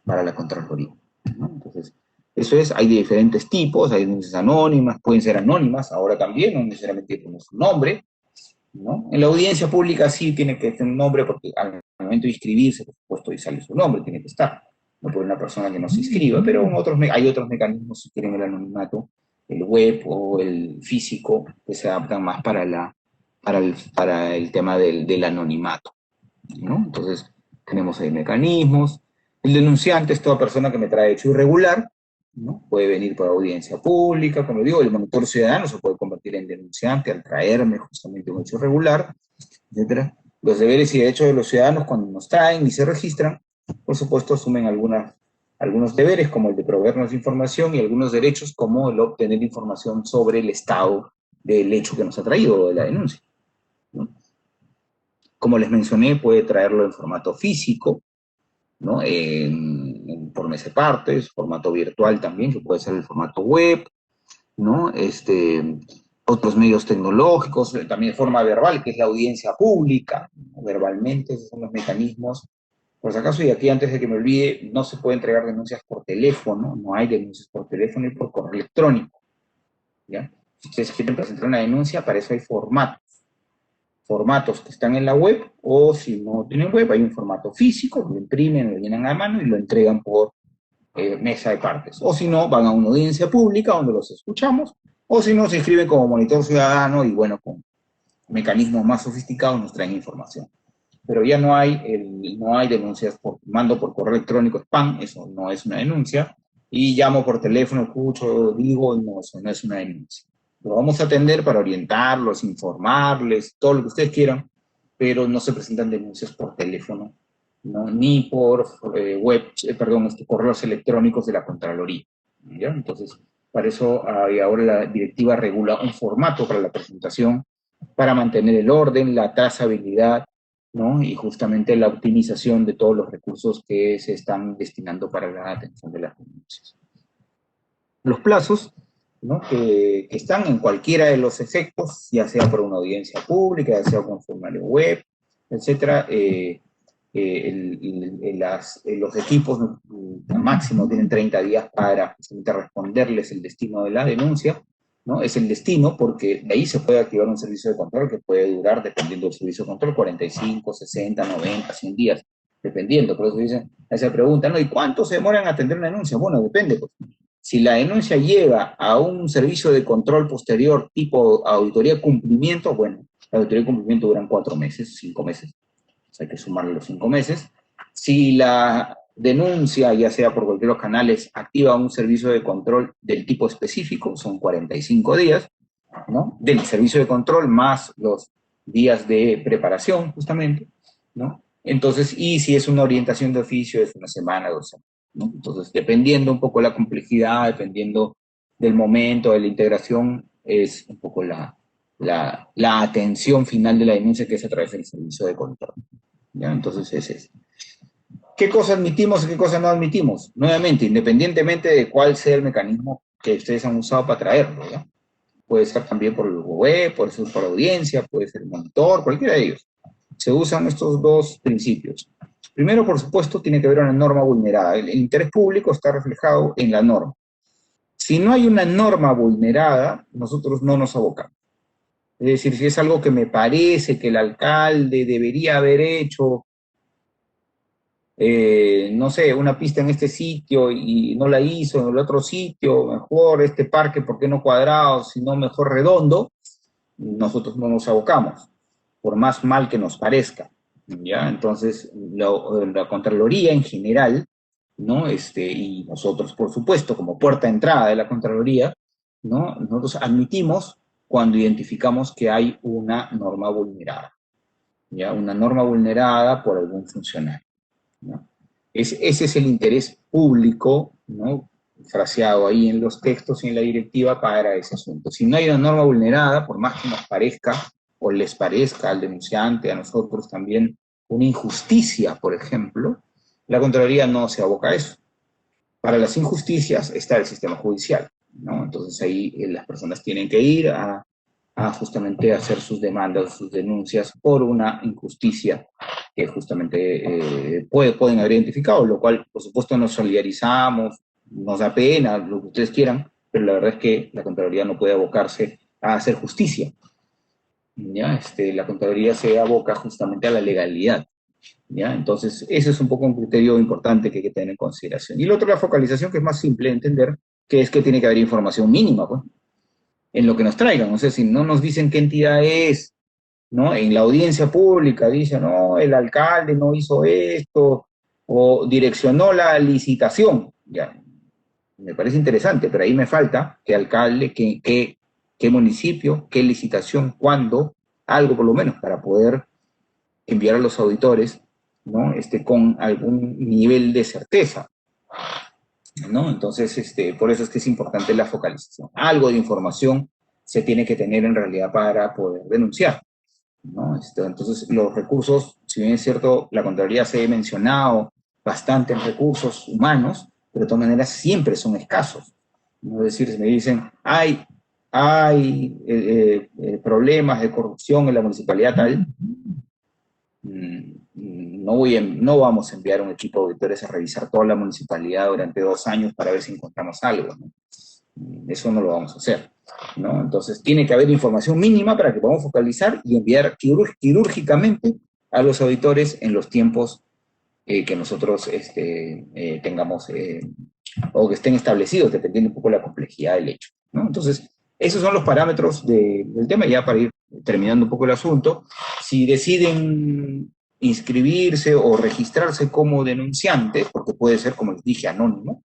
para la Contraloría, ¿no? Entonces, eso es, hay de diferentes tipos, hay denuncias anónimas, pueden ser anónimas, ahora también, no necesariamente tienen su nombre, ¿no? En la audiencia pública sí tiene que tener un nombre, porque al momento de inscribirse, por supuesto, y sale su nombre, tiene que estar, no por una persona que no se inscriba, pero hay otros mecanismos, si quieren, el anonimato, el web o el físico, que se adaptan más para el tema del anonimato, ¿no? Entonces, tenemos ahí mecanismos. El denunciante es toda persona que me trae hecho irregular, ¿no? Puede venir por audiencia pública, como digo, el monitor ciudadano se puede convertir en denunciante al traerme justamente un hecho irregular, etcétera. Los deberes y derechos de los ciudadanos cuando nos traen y se registran, por supuesto, asumen algunos deberes, como el de proveernos información, y algunos derechos, como el obtener información sobre el estado del hecho que nos ha traído, o de la denuncia, ¿no? Como les mencioné, puede traerlo en formato físico, ¿no? Por mesa de partes, formato virtual también, que puede ser el formato web, ¿no? Otros medios tecnológicos, también de forma verbal, que es la audiencia pública, ¿no? Verbalmente, esos son los mecanismos. Por si acaso, y aquí antes de que me olvide, no se puede entregar denuncias por teléfono, no hay denuncias por teléfono y por correo electrónico, ¿ya? Si ustedes quieren presentar una denuncia, para eso hay formatos que están en la web, o si no tienen web, hay un formato físico, lo imprimen, lo llenan a mano y lo entregan por mesa de partes. O si no, van a una audiencia pública donde los escuchamos, o si no, se inscriben como monitor ciudadano y bueno, con mecanismos más sofisticados nos traen información. Pero ya no hay denuncias por mando por correo electrónico spam, eso no es una denuncia, y llamo por teléfono, escucho, digo, no, eso no es una denuncia. Lo vamos a atender para orientarlos, informarles, todo lo que ustedes quieran, pero no se presentan denuncias por teléfono, ¿no? Ni por correos electrónicos de la Contraloría, ¿ya? Entonces, para eso ahora la directiva regula un formato para la presentación, para mantener el orden, la trazabilidad, ¿no? Y justamente la optimización de todos los recursos que se están destinando para la atención de las denuncias. Los plazos, ¿no? que están en cualquiera de los efectos, ya sea por una audiencia pública, ya sea con formulario web, etcétera, los equipos máximo tienen 30 días para responderles el destino de la denuncia, ¿no? Es el destino porque de ahí se puede activar un servicio de control que puede durar, dependiendo del servicio de control, 45, 60, 90, 100 días, dependiendo. Por eso dicen, esa pregunta, ¿no? ¿Y cuánto se demora en atender una denuncia? Bueno, depende, pues. Si la denuncia llega a un servicio de control posterior tipo auditoría de cumplimiento, bueno, la auditoría de cumplimiento duran 4 meses, 5 meses. O sea, hay que sumarle los 5 meses. Si la denuncia, ya sea por cualquier de los canales, activa un servicio de control del tipo específico, son 45 días, ¿no? Del servicio de control más los días de preparación, justamente, ¿no? Entonces, y si es una orientación de oficio, es 1 semana, 2 semanas, ¿no? Entonces, dependiendo un poco de la complejidad, dependiendo del momento, de la integración, es un poco la atención final de la denuncia que es a través del servicio de control, ¿ya? Entonces, ese es. ¿Qué cosa admitimos y qué cosa no admitimos? Nuevamente, independientemente de cuál sea el mecanismo que ustedes han usado para traerlo, ¿ya? Puede ser también por el web, puede ser por audiencia, puede ser el monitor, cualquiera de ellos. Se usan estos dos principios. Primero, por supuesto, tiene que haber una norma vulnerada. El interés público está reflejado en la norma. Si no hay una norma vulnerada, nosotros no nos abocamos. Es decir, si es algo que me parece que el alcalde debería haber hecho, no sé, una pista en este sitio y no la hizo en el otro sitio, mejor este parque, ¿por qué no cuadrado, sino mejor redondo? Nosotros no nos abocamos, por más mal que nos parezca, ¿ya? Entonces, la Contraloría en general, ¿no? Y nosotros, por supuesto, como puerta de entrada de la Contraloría, ¿no? Nosotros admitimos cuando identificamos que hay una norma vulnerada, ¿ya? Una norma vulnerada por algún funcionario, ¿no? Ese es el interés público, ¿no? Fraseado ahí en los textos y en la directiva para ese asunto. Si no hay una norma vulnerada, por más que nos parezca o les parezca al denunciante, a nosotros también, una injusticia, por ejemplo, la Contraloría no se aboca a eso. Para las injusticias está el sistema judicial, ¿no? Entonces ahí las personas tienen que ir a justamente hacer sus demandas, sus denuncias por una injusticia que justamente pueden haber identificado, lo cual, por supuesto, nos solidarizamos, nos da pena, lo que ustedes quieran, pero la verdad es que la Contraloría no puede abocarse a hacer justicia, ¿ya? La Contraloría se aboca justamente a la legalidad, ¿ya? Entonces, ese es un poco un criterio importante que hay que tener en consideración. Y lo otro, la focalización, que es más simple de entender, que es que tiene que haber información mínima, pues, en lo que nos traigan. O sea, si no nos dicen qué entidad es, ¿no? En la audiencia pública dicen, no, el alcalde no hizo esto, o direccionó la licitación. Ya, me parece interesante, pero ahí me falta qué alcalde, qué municipio, qué licitación, cuándo, algo por lo menos, para poder enviar a los auditores, ¿no? Con algún nivel de certeza, ¿no? Entonces, por eso es que es importante la focalización. Algo de información se tiene que tener en realidad para poder denunciar, ¿no? Entonces, los recursos, si bien es cierto, la Contraloría se ha mencionado bastante en recursos humanos, pero de todas maneras siempre son escasos, ¿no? Es decir, si me dicen, hay problemas de corrupción en la municipalidad tal, no vamos a enviar un equipo de auditores a revisar toda la municipalidad durante 2 años para ver si encontramos algo, ¿no? Eso no lo vamos a hacer, ¿no? Entonces, tiene que haber información mínima para que podamos focalizar y enviar quirúrgicamente a los auditores en los tiempos que nosotros tengamos o que estén establecidos, dependiendo un poco de la complejidad del hecho, ¿no? Entonces, esos son los parámetros del tema, ya para ir terminando un poco el asunto. Si deciden inscribirse o registrarse como denunciante, porque puede ser, como les dije, anónimo,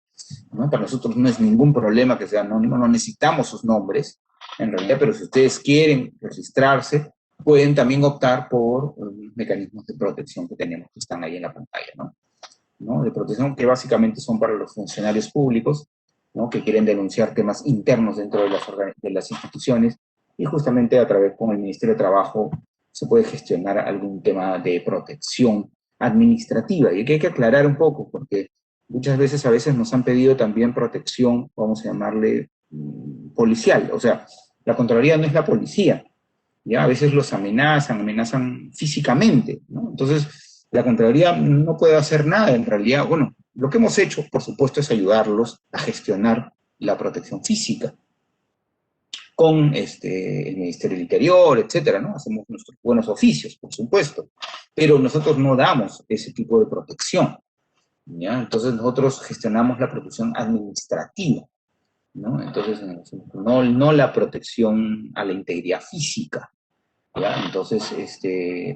¿no? Para nosotros no es ningún problema que sea anónimo, no necesitamos sus nombres, en realidad, pero si ustedes quieren registrarse, pueden también optar por mecanismos de protección que tenemos, que están ahí en la pantalla, ¿no? De protección que básicamente son para los funcionarios públicos, ¿no? Que quieren denunciar temas internos dentro de las instituciones, y justamente a través con el Ministerio de Trabajo se puede gestionar algún tema de protección administrativa. Y aquí hay que aclarar un poco, porque muchas veces a veces nos han pedido también protección, vamos a llamarle policial. O sea, la Contraloría no es la policía, ¿ya? A veces los amenazan físicamente, ¿no? Entonces, la Contraloría no puede hacer nada en realidad. Bueno, lo que hemos hecho, por supuesto, es ayudarlos a gestionar la protección física con el Ministerio del Interior, etcétera, ¿no? Hacemos nuestros buenos oficios, por supuesto, pero nosotros no damos ese tipo de protección, ¿ya? Entonces nosotros gestionamos la protección administrativa, ¿no? Entonces, no la protección a la integridad física, ¿ya? Entonces,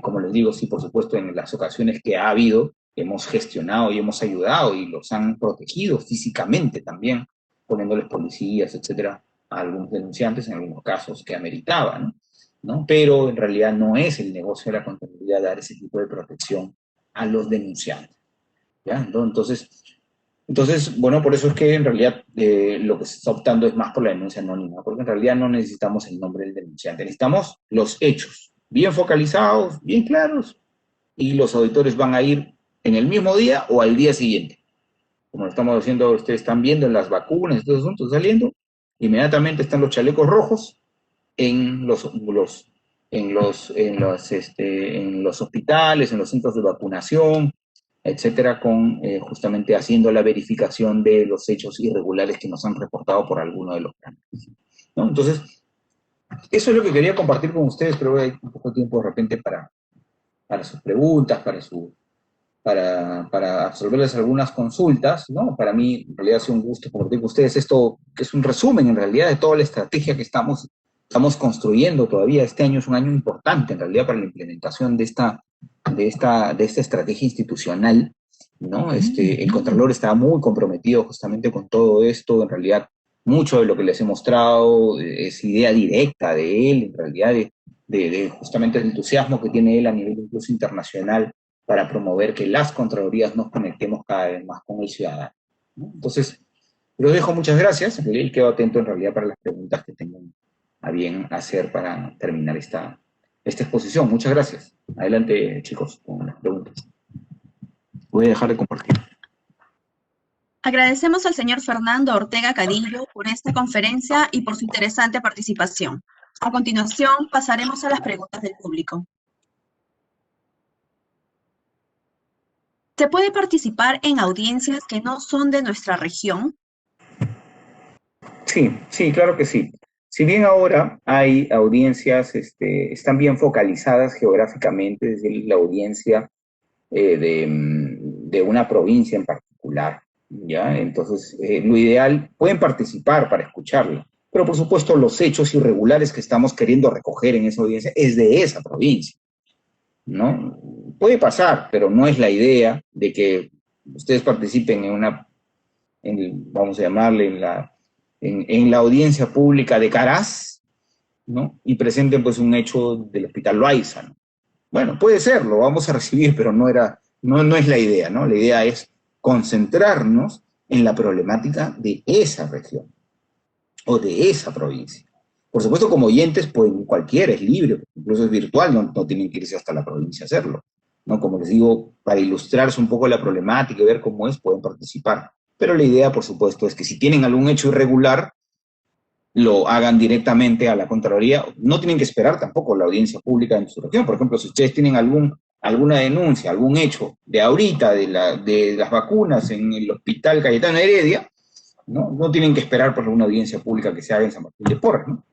como les digo, sí, por supuesto, en las ocasiones que ha habido, hemos gestionado y hemos ayudado y los han protegido físicamente también, poniéndoles policías, etcétera, a algunos denunciantes en algunos casos que ameritaban, ¿no? Pero en realidad no es el negocio de la Contraloría dar ese tipo de protección a los denunciantes, ¿ya? Entonces, bueno, por eso es que en realidad lo que se está optando es más por la denuncia anónima, porque en realidad no necesitamos el nombre del denunciante, necesitamos los hechos, bien focalizados, bien claros, y los auditores van a ir en el mismo día o al día siguiente. Como lo estamos haciendo, ustedes están viendo en las vacunas, estos asuntos saliendo, inmediatamente están los chalecos rojos en los hospitales, en los centros de vacunación, etcétera, con justamente haciendo la verificación de los hechos irregulares que nos han reportado por alguno de los planes, ¿no? Entonces, eso es lo que quería compartir con ustedes, pero hay un poco de tiempo de repente para sus preguntas, para absolverles algunas consultas, ¿no? Para mí, en realidad, ha sido un gusto compartir con ustedes esto, que es un resumen, en realidad, de toda la estrategia que estamos construyendo todavía. Este año es un año importante, en realidad, para la implementación de esta estrategia institucional, ¿no? El Contralor está muy comprometido justamente con todo esto. En realidad, mucho de lo que les he mostrado es idea directa de él, en realidad, de justamente el entusiasmo que tiene él a nivel incluso internacional para promover que las Contralorías nos conectemos cada vez más con el ciudadano, ¿no? Entonces, los dejo, muchas gracias, y quedo atento en realidad para las preguntas que tengan a bien hacer para terminar esta exposición. Muchas gracias. Adelante, chicos, con las preguntas. Voy a dejar de compartir. Agradecemos al señor Fernando Ortega Cadillo por esta conferencia y por su interesante participación. A continuación, pasaremos a las preguntas del público. ¿Se puede participar en audiencias que no son de nuestra región? Sí, claro que sí. Si bien ahora hay audiencias, están bien focalizadas geográficamente, es decir, la audiencia de una provincia en particular, ¿ya? Entonces, lo ideal, pueden participar para escucharla, pero por supuesto los hechos irregulares que estamos queriendo recoger en esa audiencia es de esa provincia, ¿no? Puede pasar, pero no es la idea de que ustedes participen vamos a llamarle, en la audiencia pública de Caraz, ¿no? Y presenten pues un hecho del Hospital Loaiza, ¿no? Bueno, puede ser, lo vamos a recibir, pero no es la idea, ¿no? La idea es concentrarnos en la problemática de esa región o de esa provincia. Por supuesto, como oyentes, pues cualquiera es libre, incluso es virtual, no tienen que irse hasta la provincia a hacerlo, ¿no? Como les digo, para ilustrarse un poco la problemática y ver cómo es, pueden participar. Pero la idea, por supuesto, es que si tienen algún hecho irregular, lo hagan directamente a la Contraloría. No tienen que esperar tampoco la audiencia pública en su región. Por ejemplo, si ustedes tienen alguna denuncia, algún hecho de ahorita de las vacunas en el Hospital Cayetano Heredia, no tienen que esperar por una audiencia pública que se haga en San Martín de Porres, ¿no?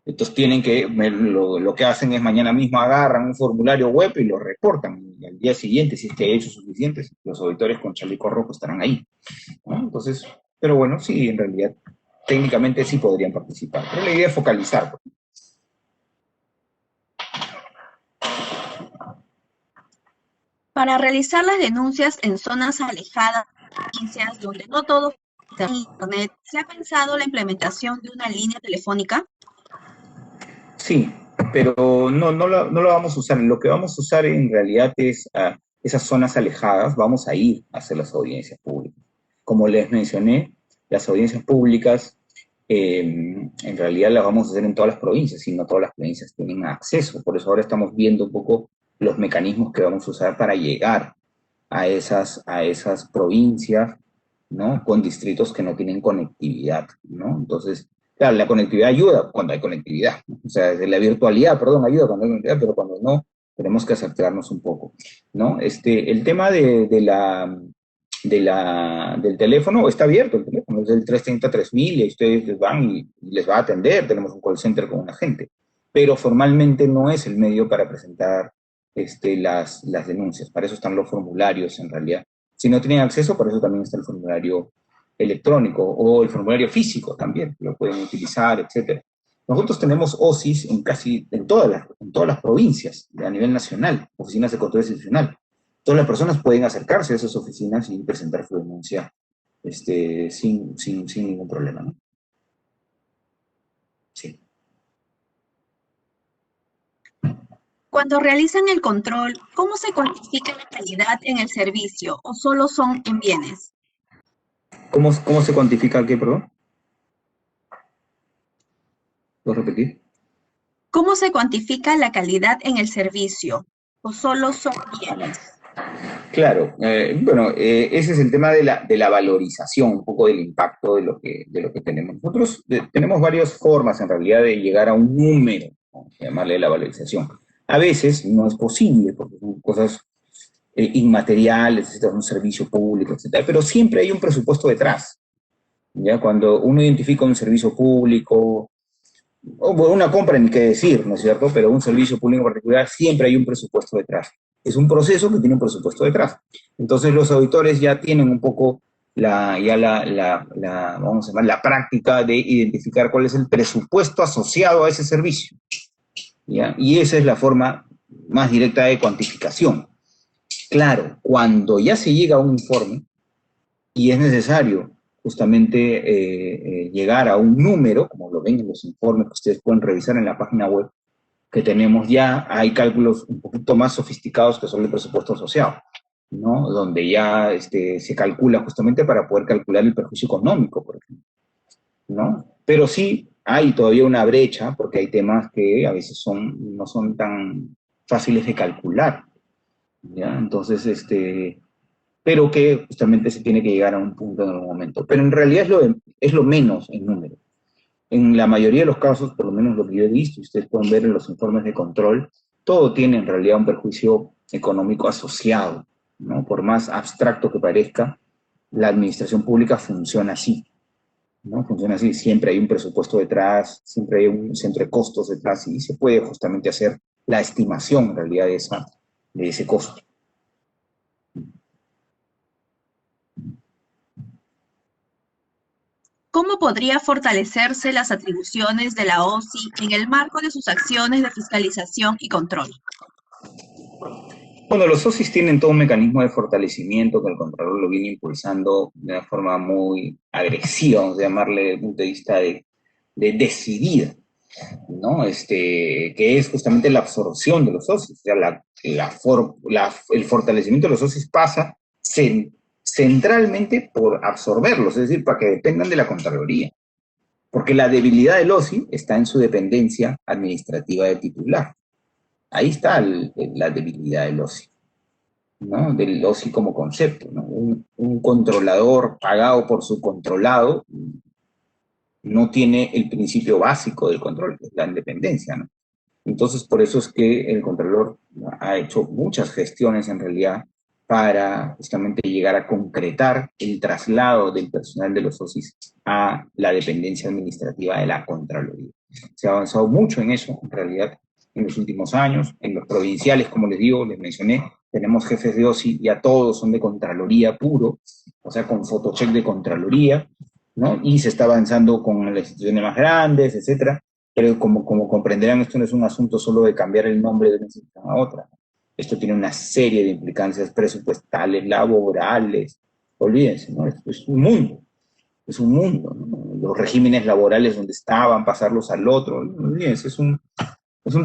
Entonces lo que hacen es mañana mismo agarran un formulario web y lo reportan. Y al día siguiente, si es que hay hechos suficientes, los auditores con chaleco rojo estarán ahí, ¿no? Entonces, pero bueno, sí, en realidad, técnicamente sí podrían participar. Pero la idea es focalizar. Para realizar las denuncias en zonas alejadas, provincias donde no todo está en Internet, ¿se ha pensado la implementación de una línea telefónica? Sí, pero no la vamos a usar. Lo que vamos a usar en realidad es esas zonas alejadas, vamos a ir a hacer las audiencias públicas. Como les mencioné, las audiencias públicas en realidad las vamos a hacer en todas las provincias, y no todas las provincias tienen acceso. Por eso ahora estamos viendo un poco los mecanismos que vamos a usar para llegar a esas provincias, ¿no? Con distritos que no tienen conectividad, ¿no? Entonces, claro, la conectividad ayuda cuando hay conectividad, ¿no? O sea, la virtualidad, perdón, ayuda cuando hay conectividad, pero cuando no, tenemos que acercarnos un poco, ¿no? El tema del teléfono está abierto, el teléfono es el 330-3000 y ustedes les van y les va a atender. Tenemos un call center con un agente, pero formalmente no es el medio para presentar las denuncias. Para eso están los formularios, en realidad. Si no tienen acceso, para eso también está el formulario electrónico o el formulario físico también, lo pueden utilizar, etcétera. Nosotros tenemos OSIS en todas las provincias a nivel nacional, oficinas de control institucional. Todas las personas pueden acercarse a esas oficinas y presentar su denuncia sin ningún problema, ¿no? Sí. Cuando realizan el control, ¿cómo se cuantifica la calidad en el servicio o solo son en bienes? ¿Cómo se cuantifica qué, perdón? ¿Puedo repetir? ¿Cómo se cuantifica la calidad en el servicio o solo son bienes? Claro, bueno, ese es el tema de la valorización, un poco del impacto de lo que tenemos. Nosotros tenemos varias formas en realidad de llegar a un número, ¿no? Llamarle la valorización. A veces no es posible porque son cosas inmateriales, etcétera, un servicio público, etcétera, pero siempre hay un presupuesto detrás. ¿Ya? Cuando uno identifica un servicio público, o bueno, una compra ni qué decir, ¿no es cierto? Pero un servicio público en particular siempre hay un presupuesto detrás. Es un proceso que tiene un presupuesto detrás. Entonces los auditores ya tienen un poco vamos a llamar, la práctica de identificar cuál es el presupuesto asociado a ese servicio. ¿Ya? Y esa es la forma más directa de cuantificación. Claro, cuando ya se llega a un informe y es necesario justamente llegar a un número, como lo ven en los informes que ustedes pueden revisar en la página web que tenemos ya, hay cálculos un poquito más sofisticados que son el presupuesto asociado, ¿no? Donde ya se calcula justamente para poder calcular el perjuicio económico, por ejemplo, ¿no? Pero sí hay todavía una brecha porque hay temas que a veces no son tan fáciles de calcular, ¿ya? Entonces, pero que justamente se tiene que llegar a un punto en algún momento. Pero en realidad es lo menos en número. En la mayoría de los casos, por lo menos lo que yo he visto, y ustedes pueden ver en los informes de control, todo tiene en realidad un perjuicio económico asociado, ¿no? Por más abstracto que parezca, la administración pública funciona así, ¿no? Funciona así, siempre hay un presupuesto detrás, siempre hay un centro de costos detrás, y se puede justamente hacer la estimación en realidad de ese costo. ¿Cómo podría fortalecerse las atribuciones de la OSI en el marco de sus acciones de fiscalización y control? Bueno, los OSIs tienen todo un mecanismo de fortalecimiento que el Contralor lo viene impulsando de una forma muy agresiva, vamos a llamarle desde el punto de vista de decidida, ¿no? Que es justamente la absorción de los OSIs. O sea, el fortalecimiento de los OSIs pasa centralmente por absorberlos, es decir, para que dependan de la Contraloría. Porque la debilidad del OSI está en su dependencia administrativa del titular. Ahí está la debilidad del OSI, ¿no? Del OSI como concepto, ¿no? Un controlador pagado por su controlado no tiene el principio básico del control, que es la independencia, ¿no? Entonces, por eso es que el Contralor ha hecho muchas gestiones en realidad para justamente llegar a concretar el traslado del personal de los OSIs a la dependencia administrativa de la Contraloría. Se ha avanzado mucho en eso, en realidad, en los últimos años. En los provinciales, como les digo, les mencioné, tenemos jefes de OSI, ya todos son de Contraloría puro, o sea, con fotocheck de Contraloría, ¿no? Y se está avanzando con las instituciones más grandes, etcétera. Pero como comprenderán, esto no es un asunto solo de cambiar el nombre de una institución a otra. Esto tiene una serie de implicancias presupuestales, laborales. Olvídense, ¿no? Esto es un mundo. Es un mundo, ¿no? Los regímenes laborales donde estaban, pasarlos al otro. Olvídense, es un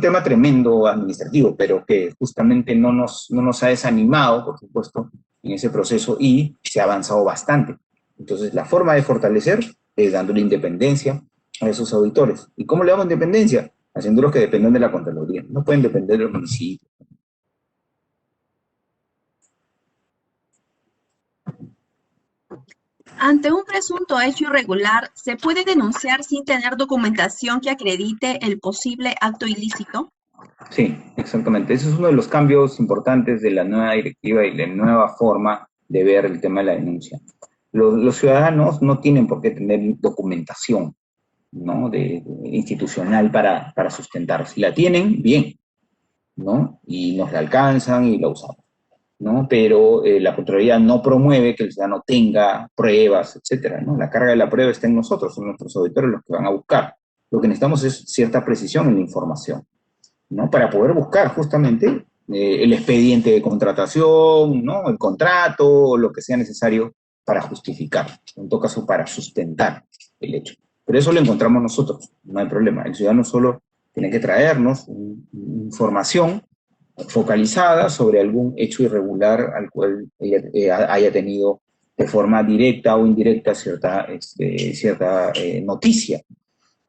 tema tremendo administrativo, pero que justamente no nos ha desanimado, por supuesto, en ese proceso y se ha avanzado bastante. Entonces, la forma de fortalecer es dándole independencia a esos auditores. ¿Y cómo le damos independencia? Haciéndolos que dependan de la Contraloría. No pueden depender del municipio. Ante un presunto hecho irregular, ¿se puede denunciar sin tener documentación que acredite el posible acto ilícito? Sí, exactamente. Ese es uno de los cambios importantes de la nueva directiva y la nueva forma de ver el tema de la denuncia. Los ciudadanos no tienen por qué tener documentación, ¿no? Institucional para sustentar. Si la tienen, bien, ¿no? Y nos la alcanzan y la usamos, ¿no? Pero la Contraloría no promueve que el ciudadano tenga pruebas, etcétera, ¿no? La carga de la prueba está en nosotros, son nuestros auditores los que van a buscar. Lo que necesitamos es cierta precisión en la información, ¿no? Para poder buscar justamente el expediente de contratación, ¿no? El contrato, lo que sea necesario para justificar, en todo caso para sustentar el hecho. Pero eso lo encontramos nosotros, no hay problema. El ciudadano solo tiene que traernos información focalizada sobre algún hecho irregular al cual haya tenido de forma directa o indirecta cierta noticia,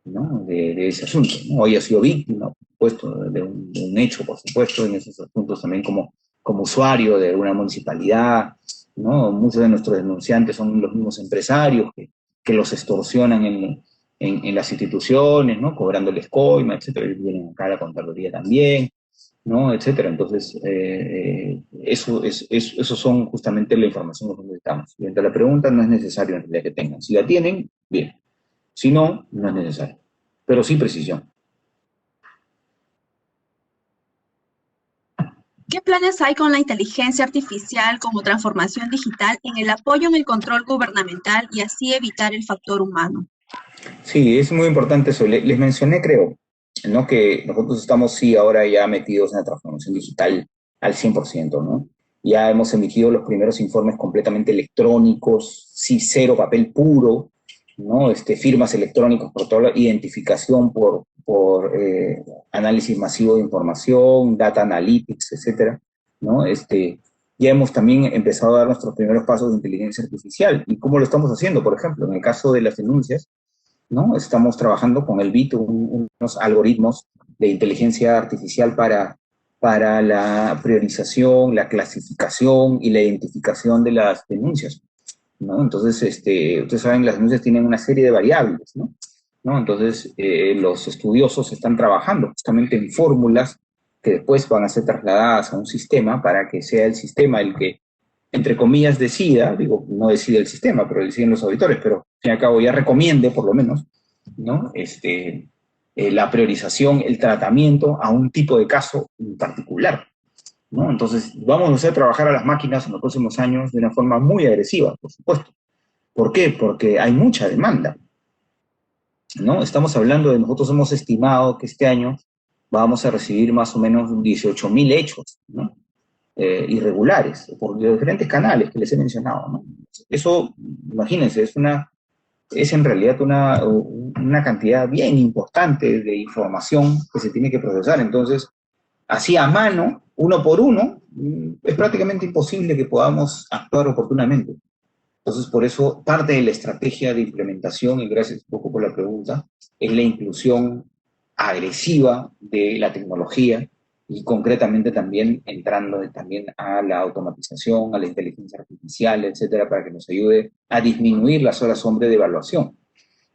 ¿no? de ese asunto, ¿no? O haya sido víctima, por supuesto, de un hecho, por supuesto, en esos asuntos también como como usuario de una municipalidad, ¿no? Muchos de nuestros denunciantes son los mismos empresarios que los extorsionan en las instituciones, ¿no? Cobrándoles coima, etcétera. Ellos vienen acá a la Contraloría también, ¿no? Etcétera. Entonces, eso son justamente la información que necesitamos. Y ante la pregunta, no es necesario en realidad que tengan. Si la tienen, bien. Si no, no es necesario. Pero sí precisión. ¿Qué planes hay con la inteligencia artificial como transformación digital en el apoyo en el control gubernamental y así evitar el factor humano? Sí, es muy importante eso. Les mencioné, creo, ¿no? Que nosotros estamos, sí, ahora ya metidos en la transformación digital al 100%, ¿no? Ya hemos emitido los primeros informes completamente electrónicos, sí, cero papel puro, ¿no? Firmas electrónicas por toda la identificación por análisis masivo de información, data analytics, etcétera, ¿no? Ya hemos también empezado a dar nuestros primeros pasos de inteligencia artificial. ¿Y cómo lo estamos haciendo? Por ejemplo, en el caso de las denuncias, ¿no? Estamos trabajando con el BIT, unos algoritmos de inteligencia artificial para la priorización, la clasificación y la identificación de las denuncias, ¿no? Entonces, ustedes saben, las denuncias tienen una serie de variables, ¿no? Entonces, los estudiosos están trabajando justamente en fórmulas que después van a ser trasladadas a un sistema para que sea el sistema el que, entre comillas, decida, digo, no decide el sistema, pero deciden los auditores, pero al fin y al cabo ya recomiende, por lo menos, ¿no? La priorización, el tratamiento a un tipo de caso en particular, ¿no? Entonces, vamos a hacer trabajar a las máquinas en los próximos años de una forma muy agresiva, por supuesto. ¿Por qué? Porque hay mucha demanda, ¿no? Estamos hablando de, nosotros hemos estimado que este año vamos a recibir más o menos 18.000 hechos, ¿no? Irregulares, por diferentes canales que les he mencionado, ¿no? Eso, imagínense, es en realidad una cantidad bien importante de información que se tiene que procesar. Entonces, así a mano, uno por uno, es prácticamente imposible que podamos actuar oportunamente. Entonces, por eso, parte de la estrategia de implementación, y gracias un poco por la pregunta, es la inclusión agresiva de la tecnología y concretamente también entrando también a la automatización, a la inteligencia artificial, etcétera, para que nos ayude a disminuir las horas hombre de evaluación,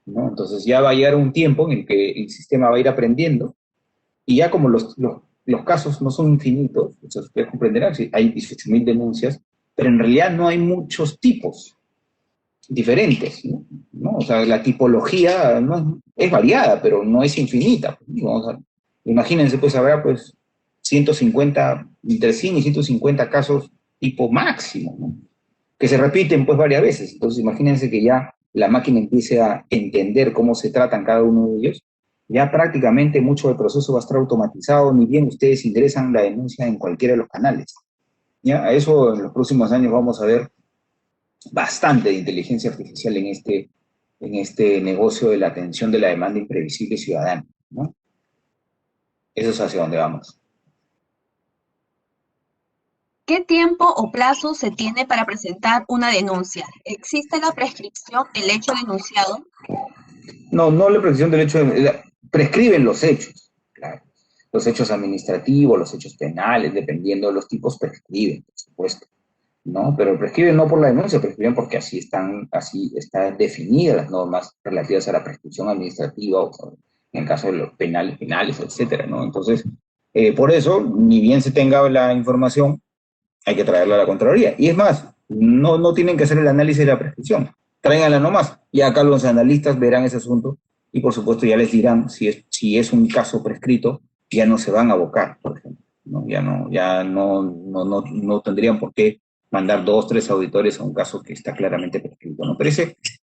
¿no? Entonces ya va a llegar un tiempo en el que el sistema va a ir aprendiendo y ya como los casos no son infinitos, ustedes comprenderán, hay 18.000 denuncias, pero en realidad no hay muchos tipos diferentes, ¿no? O sea, la tipología es variada, pero no es infinita. Imagínense, pues habrá pues 150, entre 100 y 150 casos tipo máximo, ¿no? Que se repiten pues varias veces. Entonces imagínense que ya la máquina empiece a entender cómo se tratan cada uno de ellos, ya prácticamente mucho del proceso va a estar automatizado, ni bien ustedes ingresan la denuncia en cualquiera de los canales. ¿Ya? A eso en los próximos años vamos a ver bastante de inteligencia artificial en este negocio de la atención de la demanda imprevisible ciudadana, ¿no? Eso es hacia donde vamos. ¿Qué tiempo o plazo se tiene para presentar una denuncia? ¿Existe la prescripción del hecho denunciado? No, no la prescripción del hecho, prescriben los hechos, claro. Los hechos administrativos, los hechos penales, dependiendo de los tipos, prescriben, por supuesto, ¿no? Pero prescriben no por la denuncia, prescriben porque así están definidas las normas relativas a la prescripción administrativa, o en el caso de los penales, etcétera, ¿no? Entonces, por eso, ni bien se tenga la información, hay que traerla a la Contraloría. Y es más, no tienen que hacer el análisis de la prescripción, tráiganla nomás, y acá los analistas verán ese asunto, y por supuesto ya les dirán si es un caso prescrito, ya no se van a abocar, por ejemplo, ¿no? Ya no tendrían por qué mandar 2, 3 auditores a un caso que está claramente prescrito, ¿no? Pero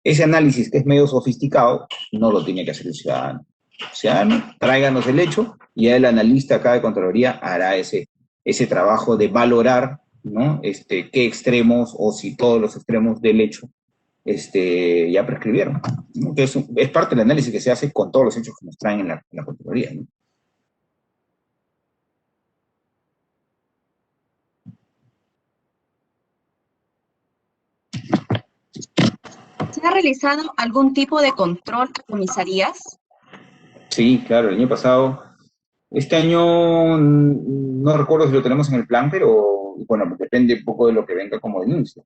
ese análisis, que es medio sofisticado, no lo tiene que hacer el ciudadano. El ciudadano, tráiganos el hecho, y ya el analista acá de Contraloría hará ese trabajo de valorar, ¿no? Qué extremos, o si todos los extremos del hecho ya prescribieron, ¿no? Que es parte del análisis que se hace con todos los hechos que nos traen en la Contraloría, ¿no? ¿Se ha realizado algún tipo de control a comisarías? Sí, claro, el año pasado. Este año no recuerdo si lo tenemos en el plan, pero ¿no? Y bueno, depende un poco de lo que venga como denuncia,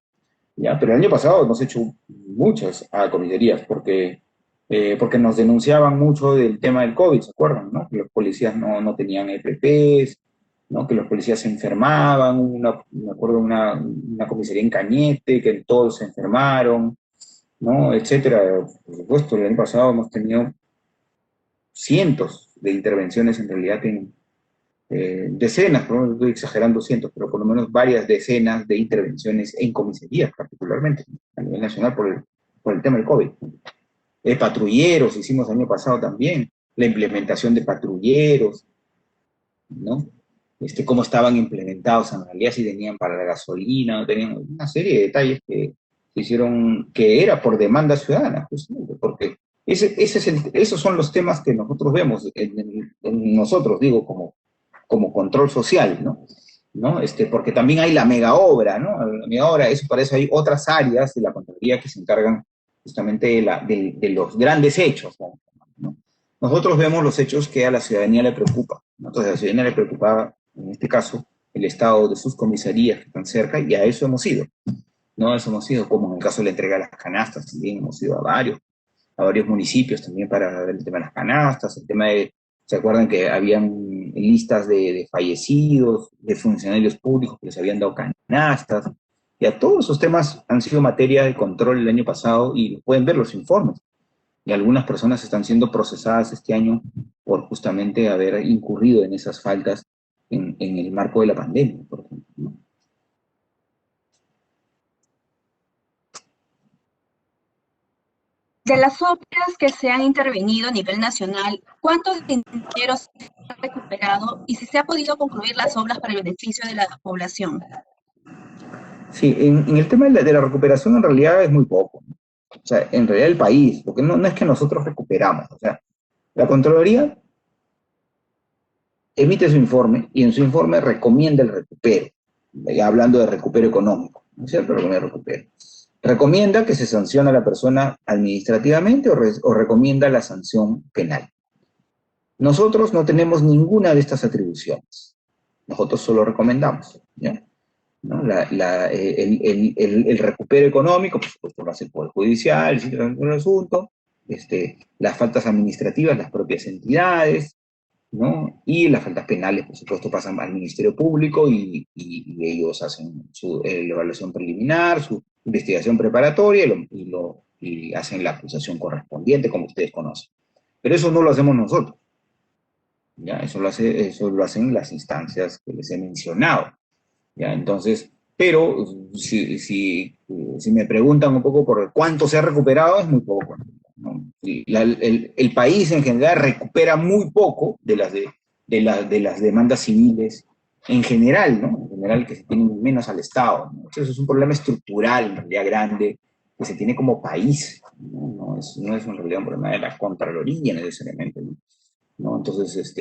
¿ya? Pero el año pasado hemos hecho muchas comisarías porque nos denunciaban mucho del tema del COVID, ¿se acuerdan, no? Que los policías no tenían EPPs, ¿no? Que los policías se enfermaban, me acuerdo una comisaría en Cañete, que todos se enfermaron, ¿no? Etcétera. Por supuesto, el año pasado hemos tenido cientos de intervenciones en realidad decenas, no estoy exagerando cientos, pero por lo menos varias decenas de intervenciones en comisarías particularmente, a nivel nacional por el tema del COVID. Patrulleros hicimos el año pasado también, la implementación de patrulleros, ¿no? Cómo estaban implementados en realidad, si tenían para la gasolina, tenían una serie de detalles que se hicieron, que era por demanda ciudadana, justamente, porque esos son los temas que nosotros vemos, en nosotros, digo, como control social, ¿no? Porque también hay la mega obra, ¿no? La mega obra, para eso hay otras áreas de la Contraloría que se encargan justamente de los grandes hechos, ¿no? Nosotros vemos los hechos que a la ciudadanía le preocupan, ¿no? Entonces a la ciudadanía le preocupaba, en este caso, el estado de sus comisarías que están cerca, y a eso hemos ido, ¿no? Eso hemos ido, como en el caso de la entrega de las canastas, también hemos ido a varios municipios también para ver el tema de las canastas, el tema de, ¿se acuerdan que habían listas de fallecidos, de funcionarios públicos que les habían dado canastas? Ya todos esos temas han sido materia de control el año pasado y pueden ver los informes. Y algunas personas están siendo procesadas este año por justamente haber incurrido en esas faltas en el marco de la pandemia, por ejemplo, ¿no? De las obras que se han intervenido a nivel nacional, ¿cuántos dinero se ha recuperado y si se ha podido concluir las obras para el beneficio de la población? Sí, en el tema de la recuperación en realidad es muy poco, ¿no? O sea, en realidad el país, porque no es que nosotros recuperamos, o sea, la Contraloría emite su informe y en su informe recomienda el recupero, hablando de recupero económico, ¿no es cierto? Recomienda que se sancione a la persona administrativamente o recomienda la sanción penal. Nosotros no tenemos ninguna de estas atribuciones. Nosotros solo recomendamos, ¿ya? ¿No? El recupero económico, por supuesto, lo hace el Poder Judicial, el asunto, las faltas administrativas, las propias entidades, ¿no? Y las faltas penales, por supuesto, pasan al Ministerio Público y ellos hacen su evaluación preliminar, su investigación preparatoria y hacen la acusación correspondiente, como ustedes conocen. Pero eso no lo hacemos nosotros, ¿ya? Eso lo hacen las instancias que les he mencionado, ¿ya? Entonces, pero si me preguntan un poco por cuánto se ha recuperado, es muy poco, ¿no? El país en general recupera muy poco de las demandas civiles en general, ¿no? En general, que se tienen menos al Estado, ¿no? Entonces es un problema estructural, en realidad grande, que se tiene como país, ¿no? No es en realidad un problema de la Contraloría necesariamente, ¿no? Entonces,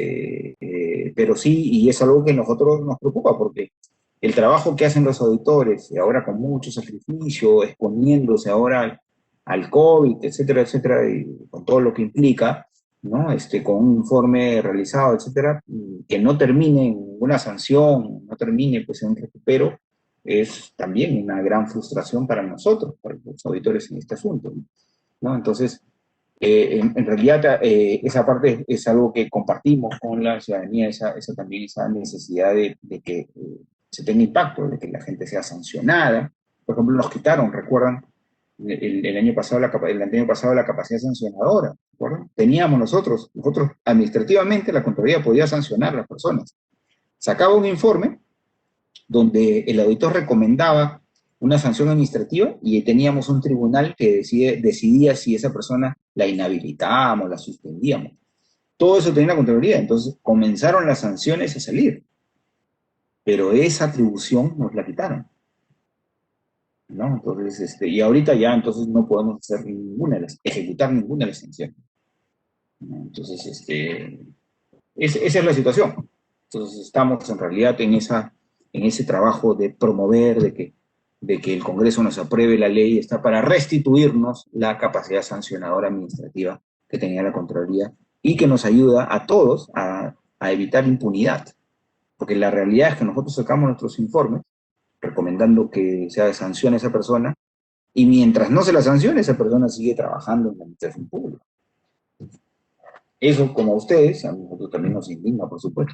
pero sí, y es algo que a nosotros nos preocupa, porque el trabajo que hacen los auditores, y ahora con mucho sacrificio, exponiéndose ahora al COVID, etcétera, etcétera, y con todo lo que implica, ¿no? Con un informe realizado, etcétera, que no termine en una sanción, no termine pues en un recupero, es también una gran frustración para nosotros, para los auditores en este asunto, ¿no? Entonces, en realidad, esa parte es algo que compartimos con la ciudadanía, también esa necesidad de que se tenga impacto, de que la gente sea sancionada. Por ejemplo, nos quitaron, recuerdan, el año pasado la capacidad sancionadora, ¿recuerdan? Teníamos nosotros administrativamente, la Contraloría podía sancionar a las personas. Sacaba un informe donde el auditor recomendaba una sanción administrativa y teníamos un tribunal que decidía si esa persona la inhabilitábamos, la suspendíamos. Todo eso tenía la Contraloría, entonces comenzaron las sanciones a salir, pero esa atribución nos la quitaron, ¿no? Entonces, y ahorita ya entonces no podemos ejecutar ninguna de las sanciones, ¿no? Entonces, esa es la situación. Entonces estamos en realidad en ese trabajo de promover, de que el Congreso nos apruebe la ley, está para restituirnos la capacidad sancionadora administrativa que tenía la Contraloría y que nos ayuda a todos a evitar impunidad. Porque la realidad es que nosotros sacamos nuestros informes recomendando que se sancione a esa persona, y mientras no se la sancione, esa persona sigue trabajando en la administración pública. Eso, como a ustedes, a nosotros también nos indigna, por supuesto.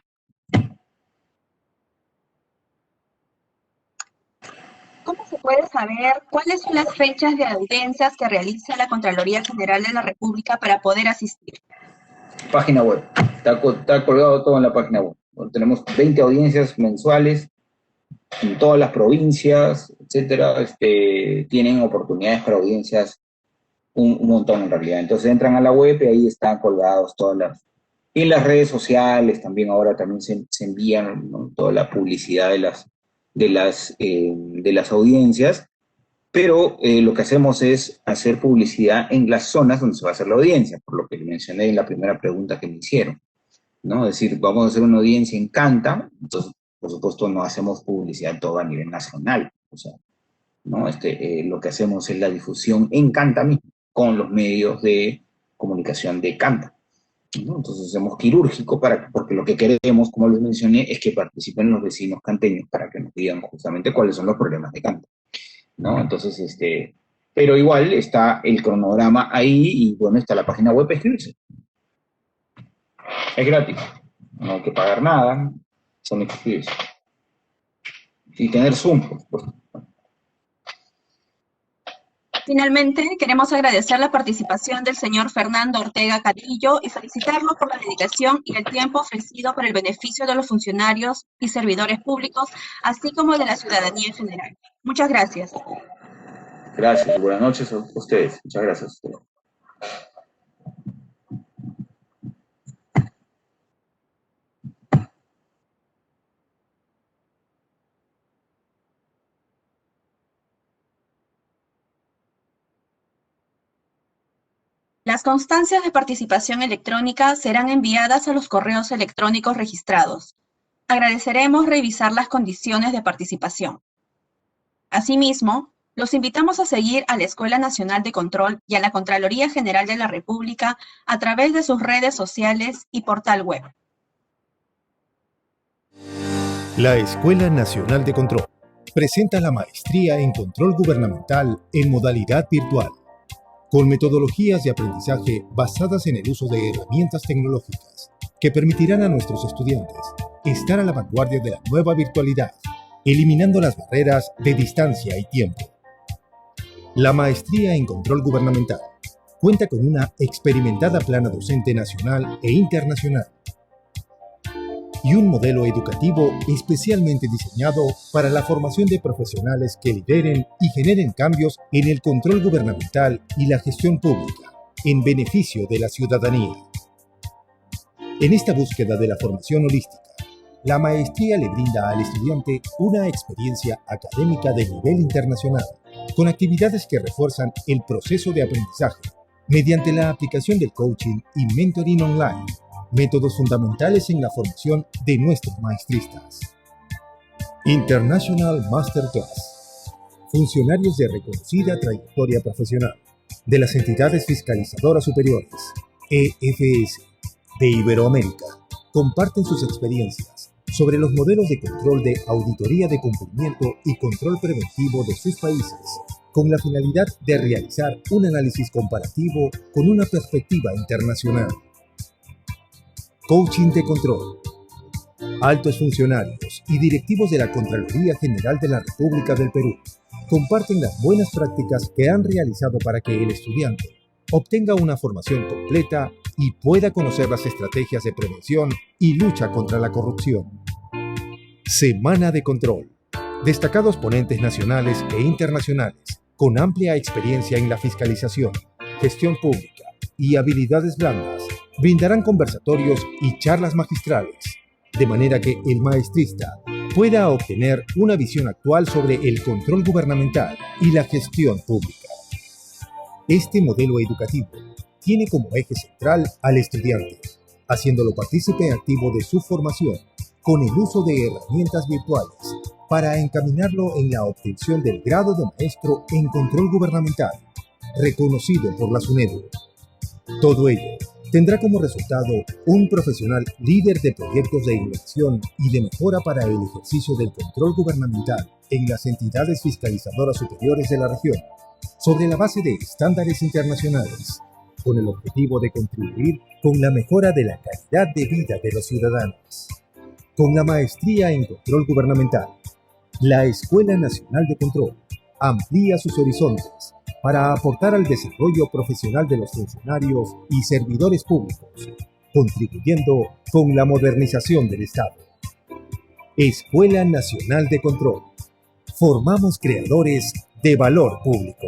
¿Cómo se puede saber cuáles son las fechas de audiencias que realiza la Contraloría General de la República para poder asistir? Página web. Está colgado todo en la página web. Tenemos 20 audiencias mensuales en todas las provincias, etcétera. Tienen oportunidades para audiencias un montón en realidad. Entonces entran a la web y ahí están colgados todas las... Y en las redes sociales también ahora también se envían, ¿no?, toda la publicidad de las audiencias, pero lo que hacemos es hacer publicidad en las zonas donde se va a hacer la audiencia, por lo que mencioné en la primera pregunta que me hicieron, ¿no? Es decir, vamos a hacer una audiencia en Canta, entonces, por supuesto, no hacemos publicidad todo a nivel nacional, o sea, ¿no? Lo que hacemos es la difusión en Canta mismo, con los medios de comunicación de Canta, ¿no? Entonces hacemos quirúrgico porque lo que queremos, como les mencioné, es que participen los vecinos canteños para que nos digan justamente cuáles son los problemas de Canta, ¿no? Entonces, pero igual está el cronograma ahí y, bueno, está la página web para inscribirse. Es gratis, no hay que pagar nada, solo hay que inscribirse. Y tener Zoom, por supuesto. Finalmente, queremos agradecer la participación del señor Fernando Ortega Cadillo y felicitarlo por la dedicación y el tiempo ofrecido para el beneficio de los funcionarios y servidores públicos, así como de la ciudadanía en general. Muchas gracias. Gracias, buenas noches a ustedes. Muchas gracias a ustedes. Las constancias de participación electrónica serán enviadas a los correos electrónicos registrados. Agradeceremos revisar las condiciones de participación. Asimismo, los invitamos a seguir a la Escuela Nacional de Control y a la Contraloría General de la República a través de sus redes sociales y portal web. La Escuela Nacional de Control presenta la maestría en control gubernamental en modalidad virtual, con metodologías de aprendizaje basadas en el uso de herramientas tecnológicas que permitirán a nuestros estudiantes estar a la vanguardia de la nueva virtualidad, eliminando las barreras de distancia y tiempo. La maestría en control gubernamental cuenta con una experimentada plana docente nacional e internacional y un modelo educativo especialmente diseñado para la formación de profesionales que lideren y generen cambios en el control gubernamental y la gestión pública, en beneficio de la ciudadanía. En esta búsqueda de la formación holística, la maestría le brinda al estudiante una experiencia académica de nivel internacional, con actividades que refuerzan el proceso de aprendizaje mediante la aplicación del coaching y mentoring online, métodos fundamentales en la formación de nuestros maestristas. International Masterclass. Funcionarios de reconocida trayectoria profesional de las entidades fiscalizadoras superiores, EFS, de Iberoamérica, comparten sus experiencias sobre los modelos de control de auditoría de cumplimiento y control preventivo de sus países, con la finalidad de realizar un análisis comparativo con una perspectiva internacional. Coaching de control. Altos funcionarios y directivos de la Contraloría General de la República del Perú comparten las buenas prácticas que han realizado para que el estudiante obtenga una formación completa y pueda conocer las estrategias de prevención y lucha contra la corrupción. Semana de Control. Destacados ponentes nacionales e internacionales con amplia experiencia en la fiscalización, gestión pública y habilidades blandas brindarán conversatorios y charlas magistrales, de manera que el maestrista pueda obtener una visión actual sobre el control gubernamental y la gestión pública. Este modelo educativo tiene como eje central al estudiante, haciéndolo partícipe activo de su formación con el uso de herramientas virtuales para encaminarlo en la obtención del grado de maestro en control gubernamental, reconocido por la SUNEDU. Todo ello tendrá como resultado un profesional líder de proyectos de innovación y de mejora para el ejercicio del control gubernamental en las entidades fiscalizadoras superiores de la región, sobre la base de estándares internacionales, con el objetivo de contribuir con la mejora de la calidad de vida de los ciudadanos. Con la maestría en control gubernamental, la Escuela Nacional de Control amplía sus horizontes para aportar al desarrollo profesional de los funcionarios y servidores públicos, contribuyendo con la modernización del Estado. Escuela Nacional de Control. Formamos creadores de valor público.